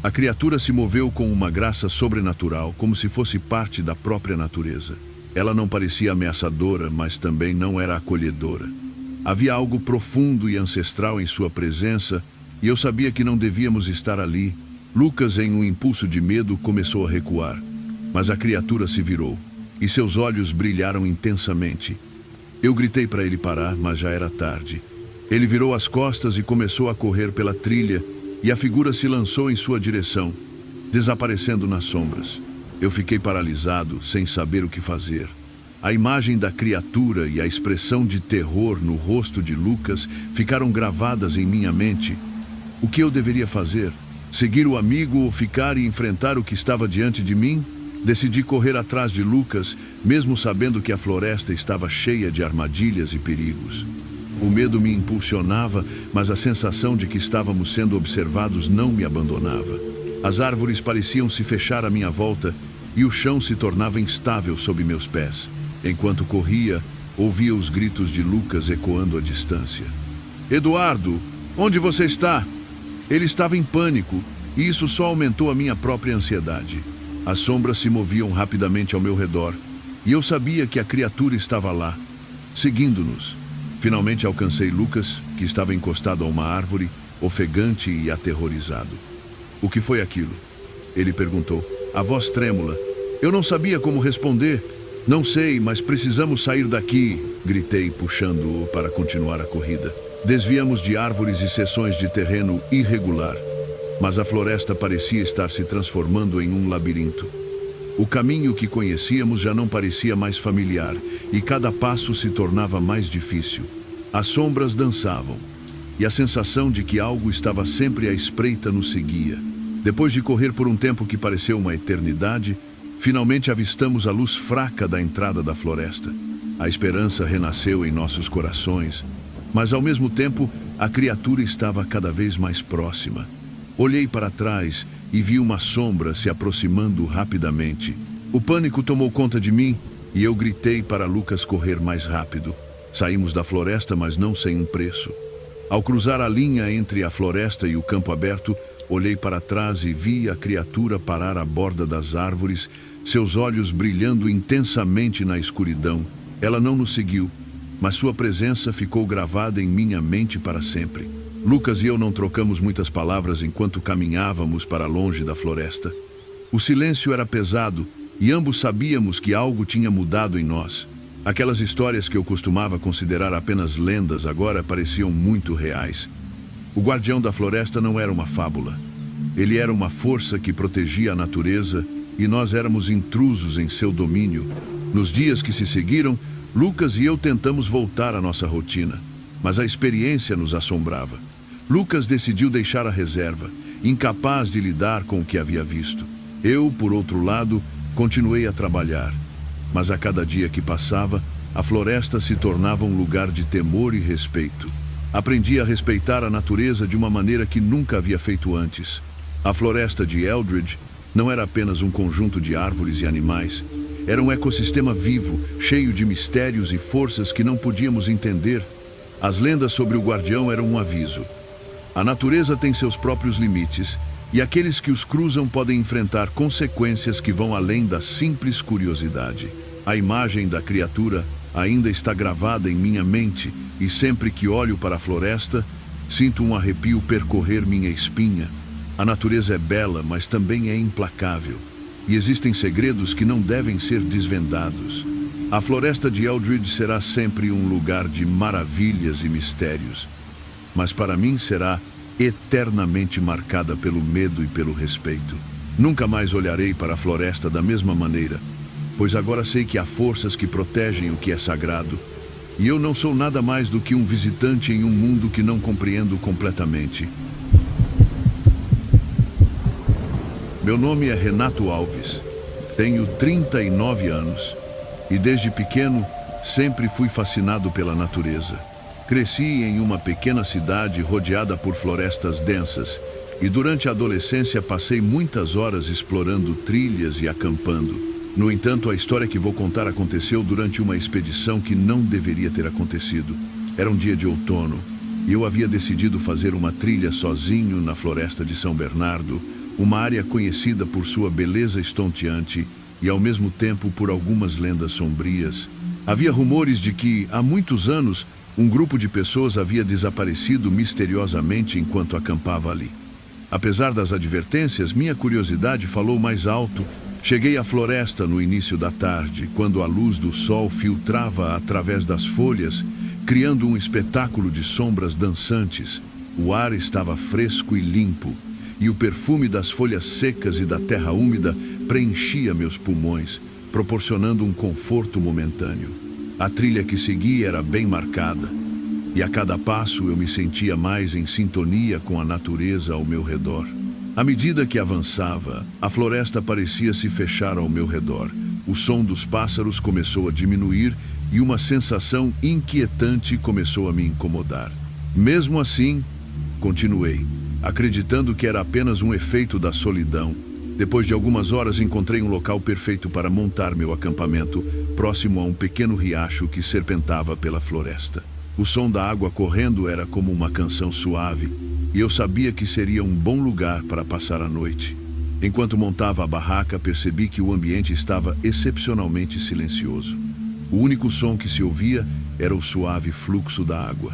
S1: A criatura se moveu com uma graça sobrenatural, como se fosse parte da própria natureza. Ela não parecia ameaçadora, mas também não era acolhedora. Havia algo profundo e ancestral em sua presença, e eu sabia que não devíamos estar ali. Lucas, em um impulso de medo, começou a recuar, mas a criatura se virou, e seus olhos brilharam intensamente. Eu gritei para ele parar, mas já era tarde. Ele virou as costas e começou a correr pela trilha, e a figura se lançou em sua direção, desaparecendo nas sombras. Eu fiquei paralisado, sem saber o que fazer. A imagem da criatura e a expressão de terror no rosto de Lucas ficaram gravadas em minha mente. O que eu deveria fazer? Seguir o amigo ou ficar e enfrentar o que estava diante de mim? Decidi correr atrás de Lucas, mesmo sabendo que a floresta estava cheia de armadilhas e perigos. O medo me impulsionava, mas a sensação de que estávamos sendo observados não me abandonava. As árvores pareciam se fechar à minha volta e o chão se tornava instável sob meus pés. Enquanto corria, ouvia os gritos de Lucas ecoando à distância. "Eduardo, onde você está?" Ele estava em pânico, e isso só aumentou a minha própria ansiedade. As sombras se moviam rapidamente ao meu redor, e eu sabia que a criatura estava lá, seguindo-nos. Finalmente alcancei Lucas, que estava encostado a uma árvore, ofegante e aterrorizado. "O que foi aquilo?" Ele perguntou, a voz trêmula. Eu não sabia como responder. "Não sei, mas precisamos sair daqui", gritei, puxando-o para continuar a corrida. Desviamos de árvores e seções de terreno irregular, mas a floresta parecia estar se transformando em um labirinto. O caminho que conhecíamos já não parecia mais familiar, e cada passo se tornava mais difícil. As sombras dançavam, e a sensação de que algo estava sempre à espreita nos seguia. Depois de correr por um tempo que pareceu uma eternidade, finalmente avistamos a luz fraca da entrada da floresta. A esperança renasceu em nossos corações, mas ao mesmo tempo a criatura estava cada vez mais próxima. Olhei para trás e vi uma sombra se aproximando rapidamente. O pânico tomou conta de mim e eu gritei para Lucas correr mais rápido. Saímos da floresta, mas não sem um preço. Ao cruzar a linha entre a floresta e o campo aberto, olhei para trás e vi a criatura parar à borda das árvores, seus olhos brilhando intensamente na escuridão. Ela não nos seguiu, mas sua presença ficou gravada em minha mente para sempre. Lucas e eu não trocamos muitas palavras enquanto caminhávamos para longe da floresta. O silêncio era pesado e ambos sabíamos que algo tinha mudado em nós. Aquelas histórias que eu costumava considerar apenas lendas agora pareciam muito reais. O guardião da floresta não era uma fábula. Ele era uma força que protegia a natureza e nós éramos intrusos em seu domínio. Nos dias que se seguiram, Lucas e eu tentamos voltar à nossa rotina, mas a experiência nos assombrava. Lucas decidiu deixar a reserva, incapaz de lidar com o que havia visto. Eu, por outro lado, continuei a trabalhar. Mas a cada dia que passava, a floresta se tornava um lugar de temor e respeito. Aprendi a respeitar a natureza de uma maneira que nunca havia feito antes. A floresta de Eldridge não era apenas um conjunto de árvores e animais. Era um ecossistema vivo, cheio de mistérios e forças que não podíamos entender. As lendas sobre o guardião eram um aviso. A natureza tem seus próprios limites, e aqueles que os cruzam podem enfrentar consequências que vão além da simples curiosidade. A imagem da criatura ainda está gravada em minha mente, e sempre que olho para a floresta, sinto um arrepio percorrer minha espinha. A natureza é bela, mas também é implacável, e existem segredos que não devem ser desvendados. A floresta de Eldridge será sempre um lugar de maravilhas e mistérios, mas para mim será eternamente marcada pelo medo e pelo respeito. Nunca mais olharei para a floresta da mesma maneira, pois agora sei que há forças que protegem o que é sagrado, e eu não sou nada mais do que um visitante em um mundo que não compreendo completamente. Meu nome é Renato Alves, tenho 39 anos, e desde pequeno sempre fui fascinado pela natureza. Cresci em uma pequena cidade rodeada por florestas densas e durante a adolescência passei muitas horas explorando trilhas e acampando. No entanto, a história que vou contar aconteceu durante uma expedição que não deveria ter acontecido. Era um dia de outono e eu havia decidido fazer uma trilha sozinho na floresta de São Bernardo, uma área conhecida por sua beleza estonteante e ao mesmo tempo por algumas lendas sombrias. Havia rumores de que, há muitos anos, um grupo de pessoas havia desaparecido misteriosamente enquanto acampava ali. Apesar das advertências, minha curiosidade falou mais alto. Cheguei à floresta no início da tarde, quando a luz do sol filtrava através das folhas, criando um espetáculo de sombras dançantes. O ar estava fresco e limpo, e o perfume das folhas secas e da terra úmida preenchia meus pulmões, proporcionando um conforto momentâneo. A trilha que segui era bem marcada, e a cada passo eu me sentia mais em sintonia com a natureza ao meu redor. À medida que avançava, a floresta parecia se fechar ao meu redor. O som dos pássaros começou a diminuir e uma sensação inquietante começou a me incomodar. Mesmo assim, continuei, acreditando que era apenas um efeito da solidão. Depois de algumas horas, encontrei um local perfeito para montar meu acampamento, próximo a um pequeno riacho que serpentava pela floresta. O som da água correndo era como uma canção suave, e eu sabia que seria um bom lugar para passar a noite. Enquanto montava a barraca, percebi que o ambiente estava excepcionalmente silencioso. O único som que se ouvia era o suave fluxo da água.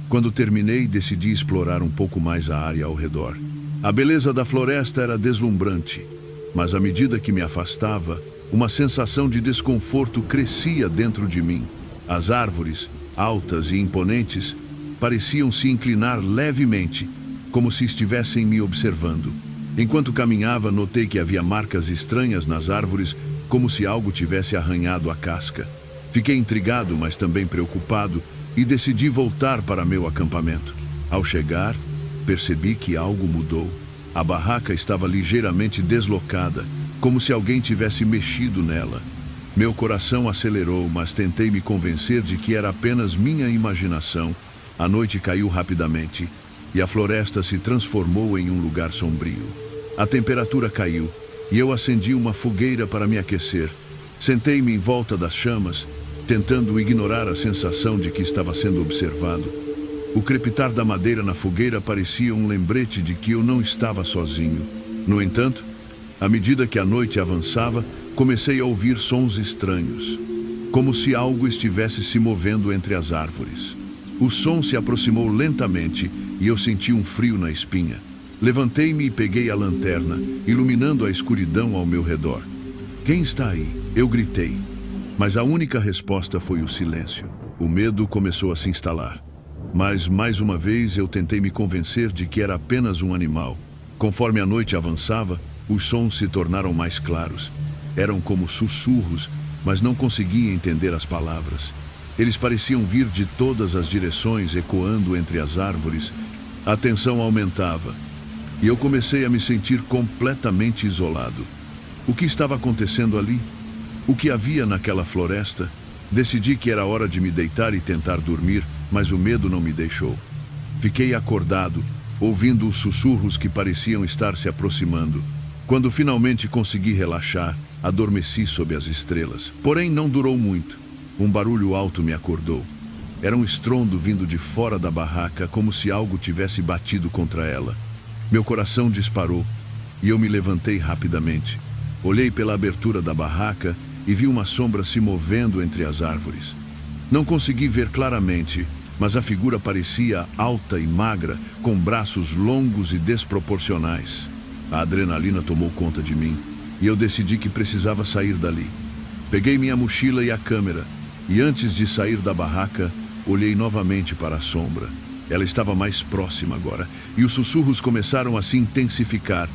S1: Quando terminei, decidi explorar um pouco mais a área ao redor. A beleza da floresta era deslumbrante, mas à medida que me afastava, uma sensação de desconforto crescia dentro de mim. As árvores, altas e imponentes, pareciam se inclinar levemente, como se estivessem me observando. Enquanto caminhava, notei que havia marcas estranhas nas árvores, como se algo tivesse arranhado a casca. Fiquei intrigado, mas também preocupado, e decidi voltar para meu acampamento. Ao chegar, percebi que algo mudou. A barraca estava ligeiramente deslocada, como se alguém tivesse mexido nela. Meu coração acelerou, mas tentei me convencer de que era apenas minha imaginação. A noite caiu rapidamente e a floresta se transformou em um lugar sombrio. A temperatura caiu e eu acendi uma fogueira para me aquecer. Sentei-me em volta das chamas, tentando ignorar a sensação de que estava sendo observado. O crepitar da madeira na fogueira parecia um lembrete de que eu não estava sozinho. No entanto, à medida que a noite avançava, comecei a ouvir sons estranhos, como se algo estivesse se movendo entre as árvores. O som se aproximou lentamente e eu senti um frio na espinha. Levantei-me e peguei a lanterna, iluminando a escuridão ao meu redor. "Quem está aí?" eu gritei. Mas a única resposta foi o silêncio. O medo começou a se instalar. Mas, mais uma vez, eu tentei me convencer de que era apenas um animal. Conforme a noite avançava, os sons se tornaram mais claros. Eram como sussurros, mas não conseguia entender as palavras. Eles pareciam vir de todas as direções, ecoando entre as árvores. A tensão aumentava, e eu comecei a me sentir completamente isolado. O que estava acontecendo ali? O que havia naquela floresta? Decidi que era hora de me deitar e tentar dormir, mas o medo não me deixou. Fiquei acordado, ouvindo os sussurros que pareciam estar se aproximando. Quando finalmente consegui relaxar, adormeci sob as estrelas. Porém, não durou muito. Um barulho alto me acordou. Era um estrondo vindo de fora da barraca, como se algo tivesse batido contra ela. Meu coração disparou e eu me levantei rapidamente. Olhei pela abertura da barraca e vi uma sombra se movendo entre as árvores. Não consegui ver claramente, mas a figura parecia alta e magra, com braços longos e desproporcionais. A adrenalina tomou conta de mim e eu decidi que precisava sair dali. Peguei minha mochila e a câmera e, antes de sair da barraca, olhei novamente para a sombra. Ela estava mais próxima agora e os sussurros começaram a se intensificar,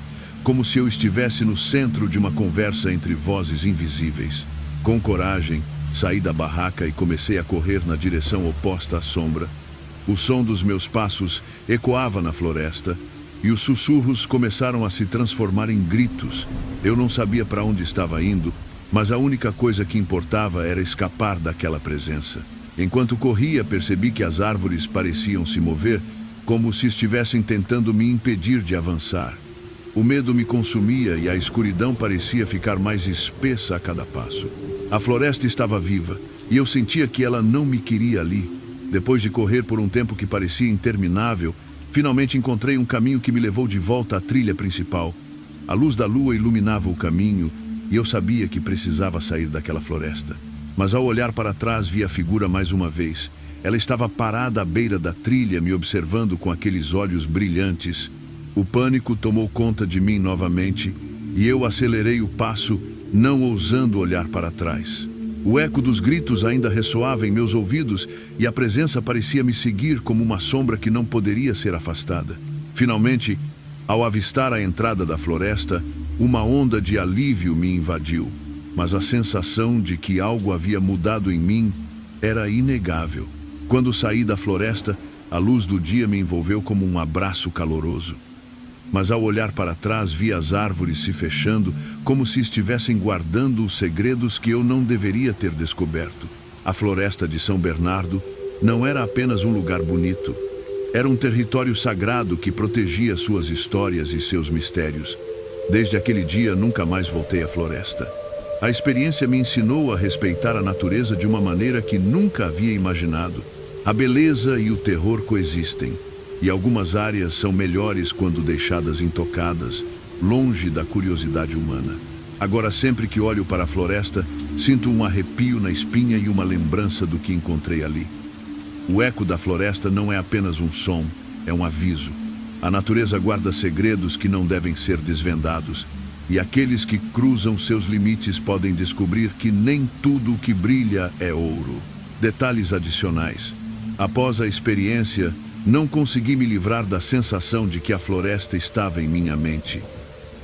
S1: como se eu estivesse no centro de uma conversa entre vozes invisíveis. Com coragem, saí da barraca e comecei a correr na direção oposta à sombra. O som dos meus passos ecoava na floresta e os sussurros começaram a se transformar em gritos. Eu não sabia para onde estava indo, mas a única coisa que importava era escapar daquela presença. Enquanto corria, percebi que as árvores pareciam se mover, como se estivessem tentando me impedir de avançar. O medo me consumia e a escuridão parecia ficar mais espessa a cada passo. A floresta estava viva e eu sentia que ela não me queria ali. Depois de correr por um tempo que parecia interminável, finalmente encontrei um caminho que me levou de volta à trilha principal. A luz da lua iluminava o caminho e eu sabia que precisava sair daquela floresta. Mas ao olhar para trás vi a figura mais uma vez. Ela estava parada à beira da trilha, me observando com aqueles olhos brilhantes. O pânico tomou conta de mim novamente e eu acelerei o passo, não ousando olhar para trás. O eco dos gritos ainda ressoava em meus ouvidos e a presença parecia me seguir como uma sombra que não poderia ser afastada. Finalmente, ao avistar a entrada da floresta, uma onda de alívio me invadiu, mas a sensação de que algo havia mudado em mim era inegável. Quando saí da floresta, a luz do dia me envolveu como um abraço caloroso. Mas ao olhar para trás vi as árvores se fechando, como se estivessem guardando os segredos que eu não deveria ter descoberto. A floresta de São Bernardo não era apenas um lugar bonito. Era um território sagrado que protegia suas histórias e seus mistérios. Desde aquele dia nunca mais voltei à floresta. A experiência me ensinou a respeitar a natureza de uma maneira que nunca havia imaginado. A beleza e o terror coexistem. E algumas áreas são melhores quando deixadas intocadas, longe da curiosidade humana. Agora, sempre que olho para a floresta, sinto um arrepio na espinha e uma lembrança do que encontrei ali. O eco da floresta não é apenas um som, é um aviso. A natureza guarda segredos que não devem ser desvendados, e aqueles que cruzam seus limites podem descobrir que nem tudo o que brilha é ouro. Detalhes adicionais. Após a experiência, não consegui me livrar da sensação de que a floresta estava em minha mente.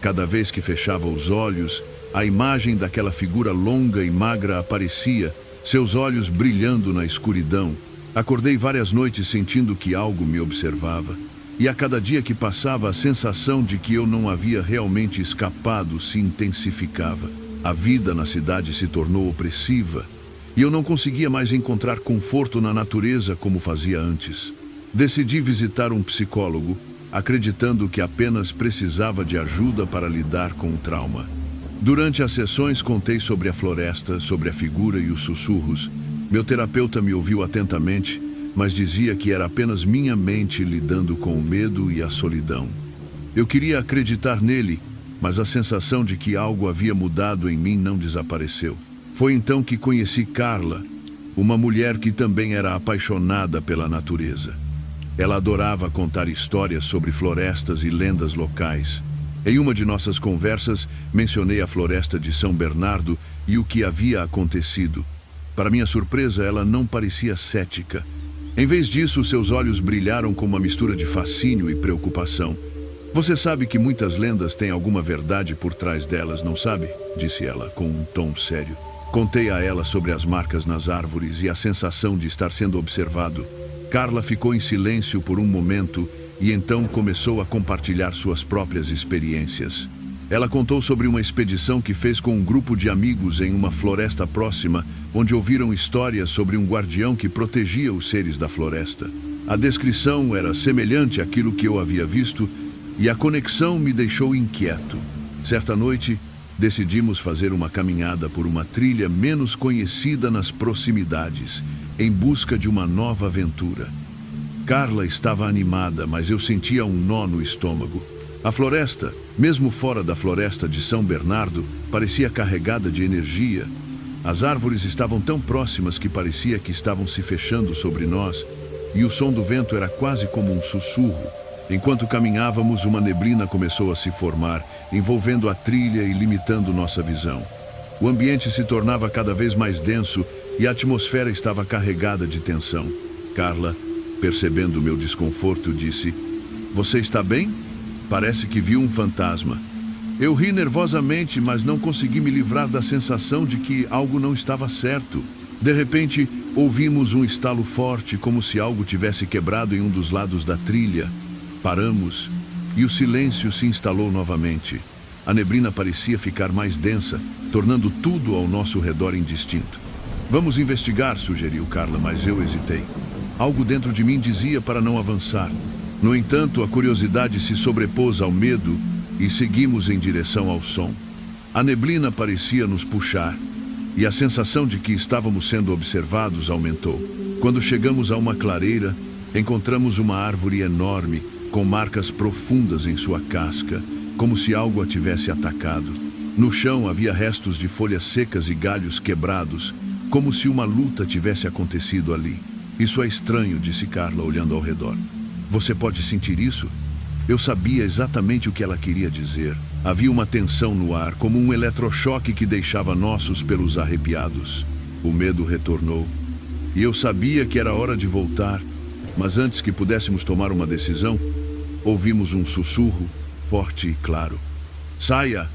S1: Cada vez que fechava os olhos, a imagem daquela figura longa e magra aparecia, seus olhos brilhando na escuridão. Acordei várias noites sentindo que algo me observava. E a cada dia que passava, a sensação de que eu não havia realmente escapado se intensificava. A vida na cidade se tornou opressiva e eu não conseguia mais encontrar conforto na natureza como fazia antes. Decidi visitar um psicólogo, acreditando que apenas precisava de ajuda para lidar com o trauma. Durante as sessões contei sobre a floresta, sobre a figura e os sussurros. Meu terapeuta me ouviu atentamente, mas dizia que era apenas minha mente lidando com o medo e a solidão. Eu queria acreditar nele, mas a sensação de que algo havia mudado em mim não desapareceu. Foi então que conheci Carla, uma mulher que também era apaixonada pela natureza. Ela adorava contar histórias sobre florestas e lendas locais. Em uma de nossas conversas, mencionei a floresta de São Bernardo e o que havia acontecido. Para minha surpresa, ela não parecia cética. Em vez disso, seus olhos brilharam com uma mistura de fascínio e preocupação. Você sabe que muitas lendas têm alguma verdade por trás delas, não sabe? Disse ela, com um tom sério. Contei a ela sobre as marcas nas árvores e a sensação de estar sendo observado. Carla ficou em silêncio por um momento e então começou a compartilhar suas próprias experiências. Ela contou sobre uma expedição que fez com um grupo de amigos em uma floresta próxima, onde ouviram histórias sobre um guardião que protegia os seres da floresta. A descrição era semelhante àquilo que eu havia visto e a conexão me deixou inquieto. Certa noite, decidimos fazer uma caminhada por uma trilha menos conhecida nas proximidades, em busca de uma nova aventura. Carla estava animada, mas eu sentia um nó no estômago. A floresta, mesmo fora da floresta de São Bernardo, parecia carregada de energia. As árvores estavam tão próximas que parecia que estavam se fechando sobre nós, e o som do vento era quase como um sussurro. Enquanto caminhávamos, uma neblina começou a se formar, envolvendo a trilha e limitando nossa visão. O ambiente se tornava cada vez mais denso e a atmosfera estava carregada de tensão. Carla, percebendo meu desconforto, disse: "Você está bem? Parece que viu um fantasma." Eu ri nervosamente, mas não consegui me livrar da sensação de que algo não estava certo. De repente, ouvimos um estalo forte, como se algo tivesse quebrado em um dos lados da trilha. Paramos e o silêncio se instalou novamente. A neblina parecia ficar mais densa, tornando tudo ao nosso redor indistinto. "Vamos investigar", sugeriu Carla, mas eu hesitei. Algo dentro de mim dizia para não avançar. No entanto, a curiosidade se sobrepôs ao medo e seguimos em direção ao som. A neblina parecia nos puxar e a sensação de que estávamos sendo observados aumentou. Quando chegamos a uma clareira, encontramos uma árvore enorme, com marcas profundas em sua casca, como se algo a tivesse atacado. No chão havia restos de folhas secas e galhos quebrados, como se uma luta tivesse acontecido ali. "Isso é estranho", disse Carla, olhando ao redor. "Você pode sentir isso?" Eu sabia exatamente o que ela queria dizer. Havia uma tensão no ar, como um eletrochoque que deixava nossos pelos arrepiados. O medo retornou, e eu sabia que era hora de voltar, mas antes que pudéssemos tomar uma decisão, ouvimos um sussurro, forte e claro. "Saia!"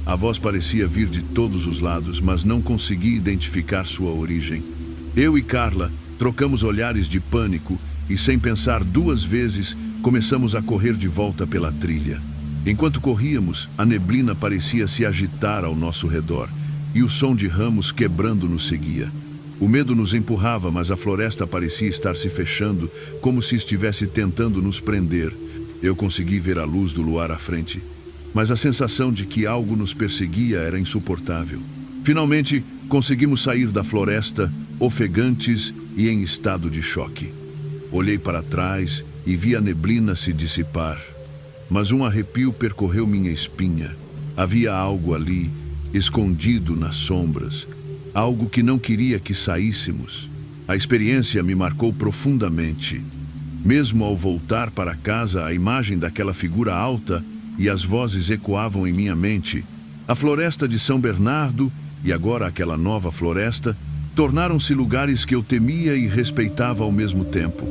S1: A voz parecia vir de todos os lados, mas não consegui identificar sua origem. Eu e Carla trocamos olhares de pânico e, sem pensar duas vezes, começamos a correr de volta pela trilha. Enquanto corríamos, a neblina parecia se agitar ao nosso redor e o som de ramos quebrando nos seguia. O medo nos empurrava, mas a floresta parecia estar se fechando, como se estivesse tentando nos prender. Eu consegui ver a luz do luar à frente, mas a sensação de que algo nos perseguia era insuportável. Finalmente, conseguimos sair da floresta, ofegantes e em estado de choque. Olhei para trás e vi a neblina se dissipar, mas um arrepio percorreu minha espinha. Havia algo ali, escondido nas sombras, algo que não queria que saíssemos. A experiência me marcou profundamente. Mesmo ao voltar para casa, a imagem daquela figura alta e as vozes ecoavam em minha mente. A floresta de São Bernardo e agora aquela nova floresta tornaram-se lugares que eu temia e respeitava ao mesmo tempo.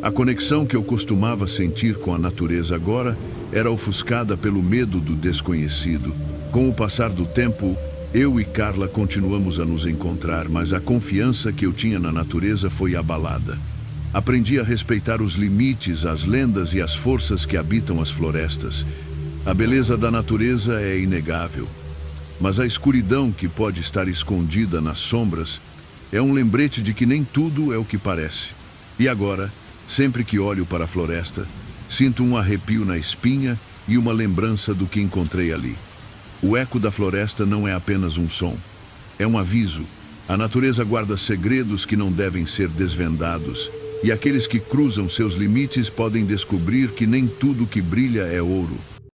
S1: A conexão que eu costumava sentir com a natureza agora era ofuscada pelo medo do desconhecido. Com o passar do tempo, eu e Carla continuamos a nos encontrar, mas a confiança que eu tinha na natureza foi abalada. Aprendi a respeitar os limites, as lendas e as forças que habitam as florestas. A beleza da natureza é inegável, mas a escuridão que pode estar escondida nas sombras é um lembrete de que nem tudo é o que parece. E agora, sempre que olho para a floresta, sinto um arrepio na espinha e uma lembrança do que encontrei ali. O eco da floresta não é apenas um som, é um aviso. A natureza guarda segredos que não devem ser desvendados, e aqueles que cruzam seus limites podem descobrir que nem tudo que brilha é ouro.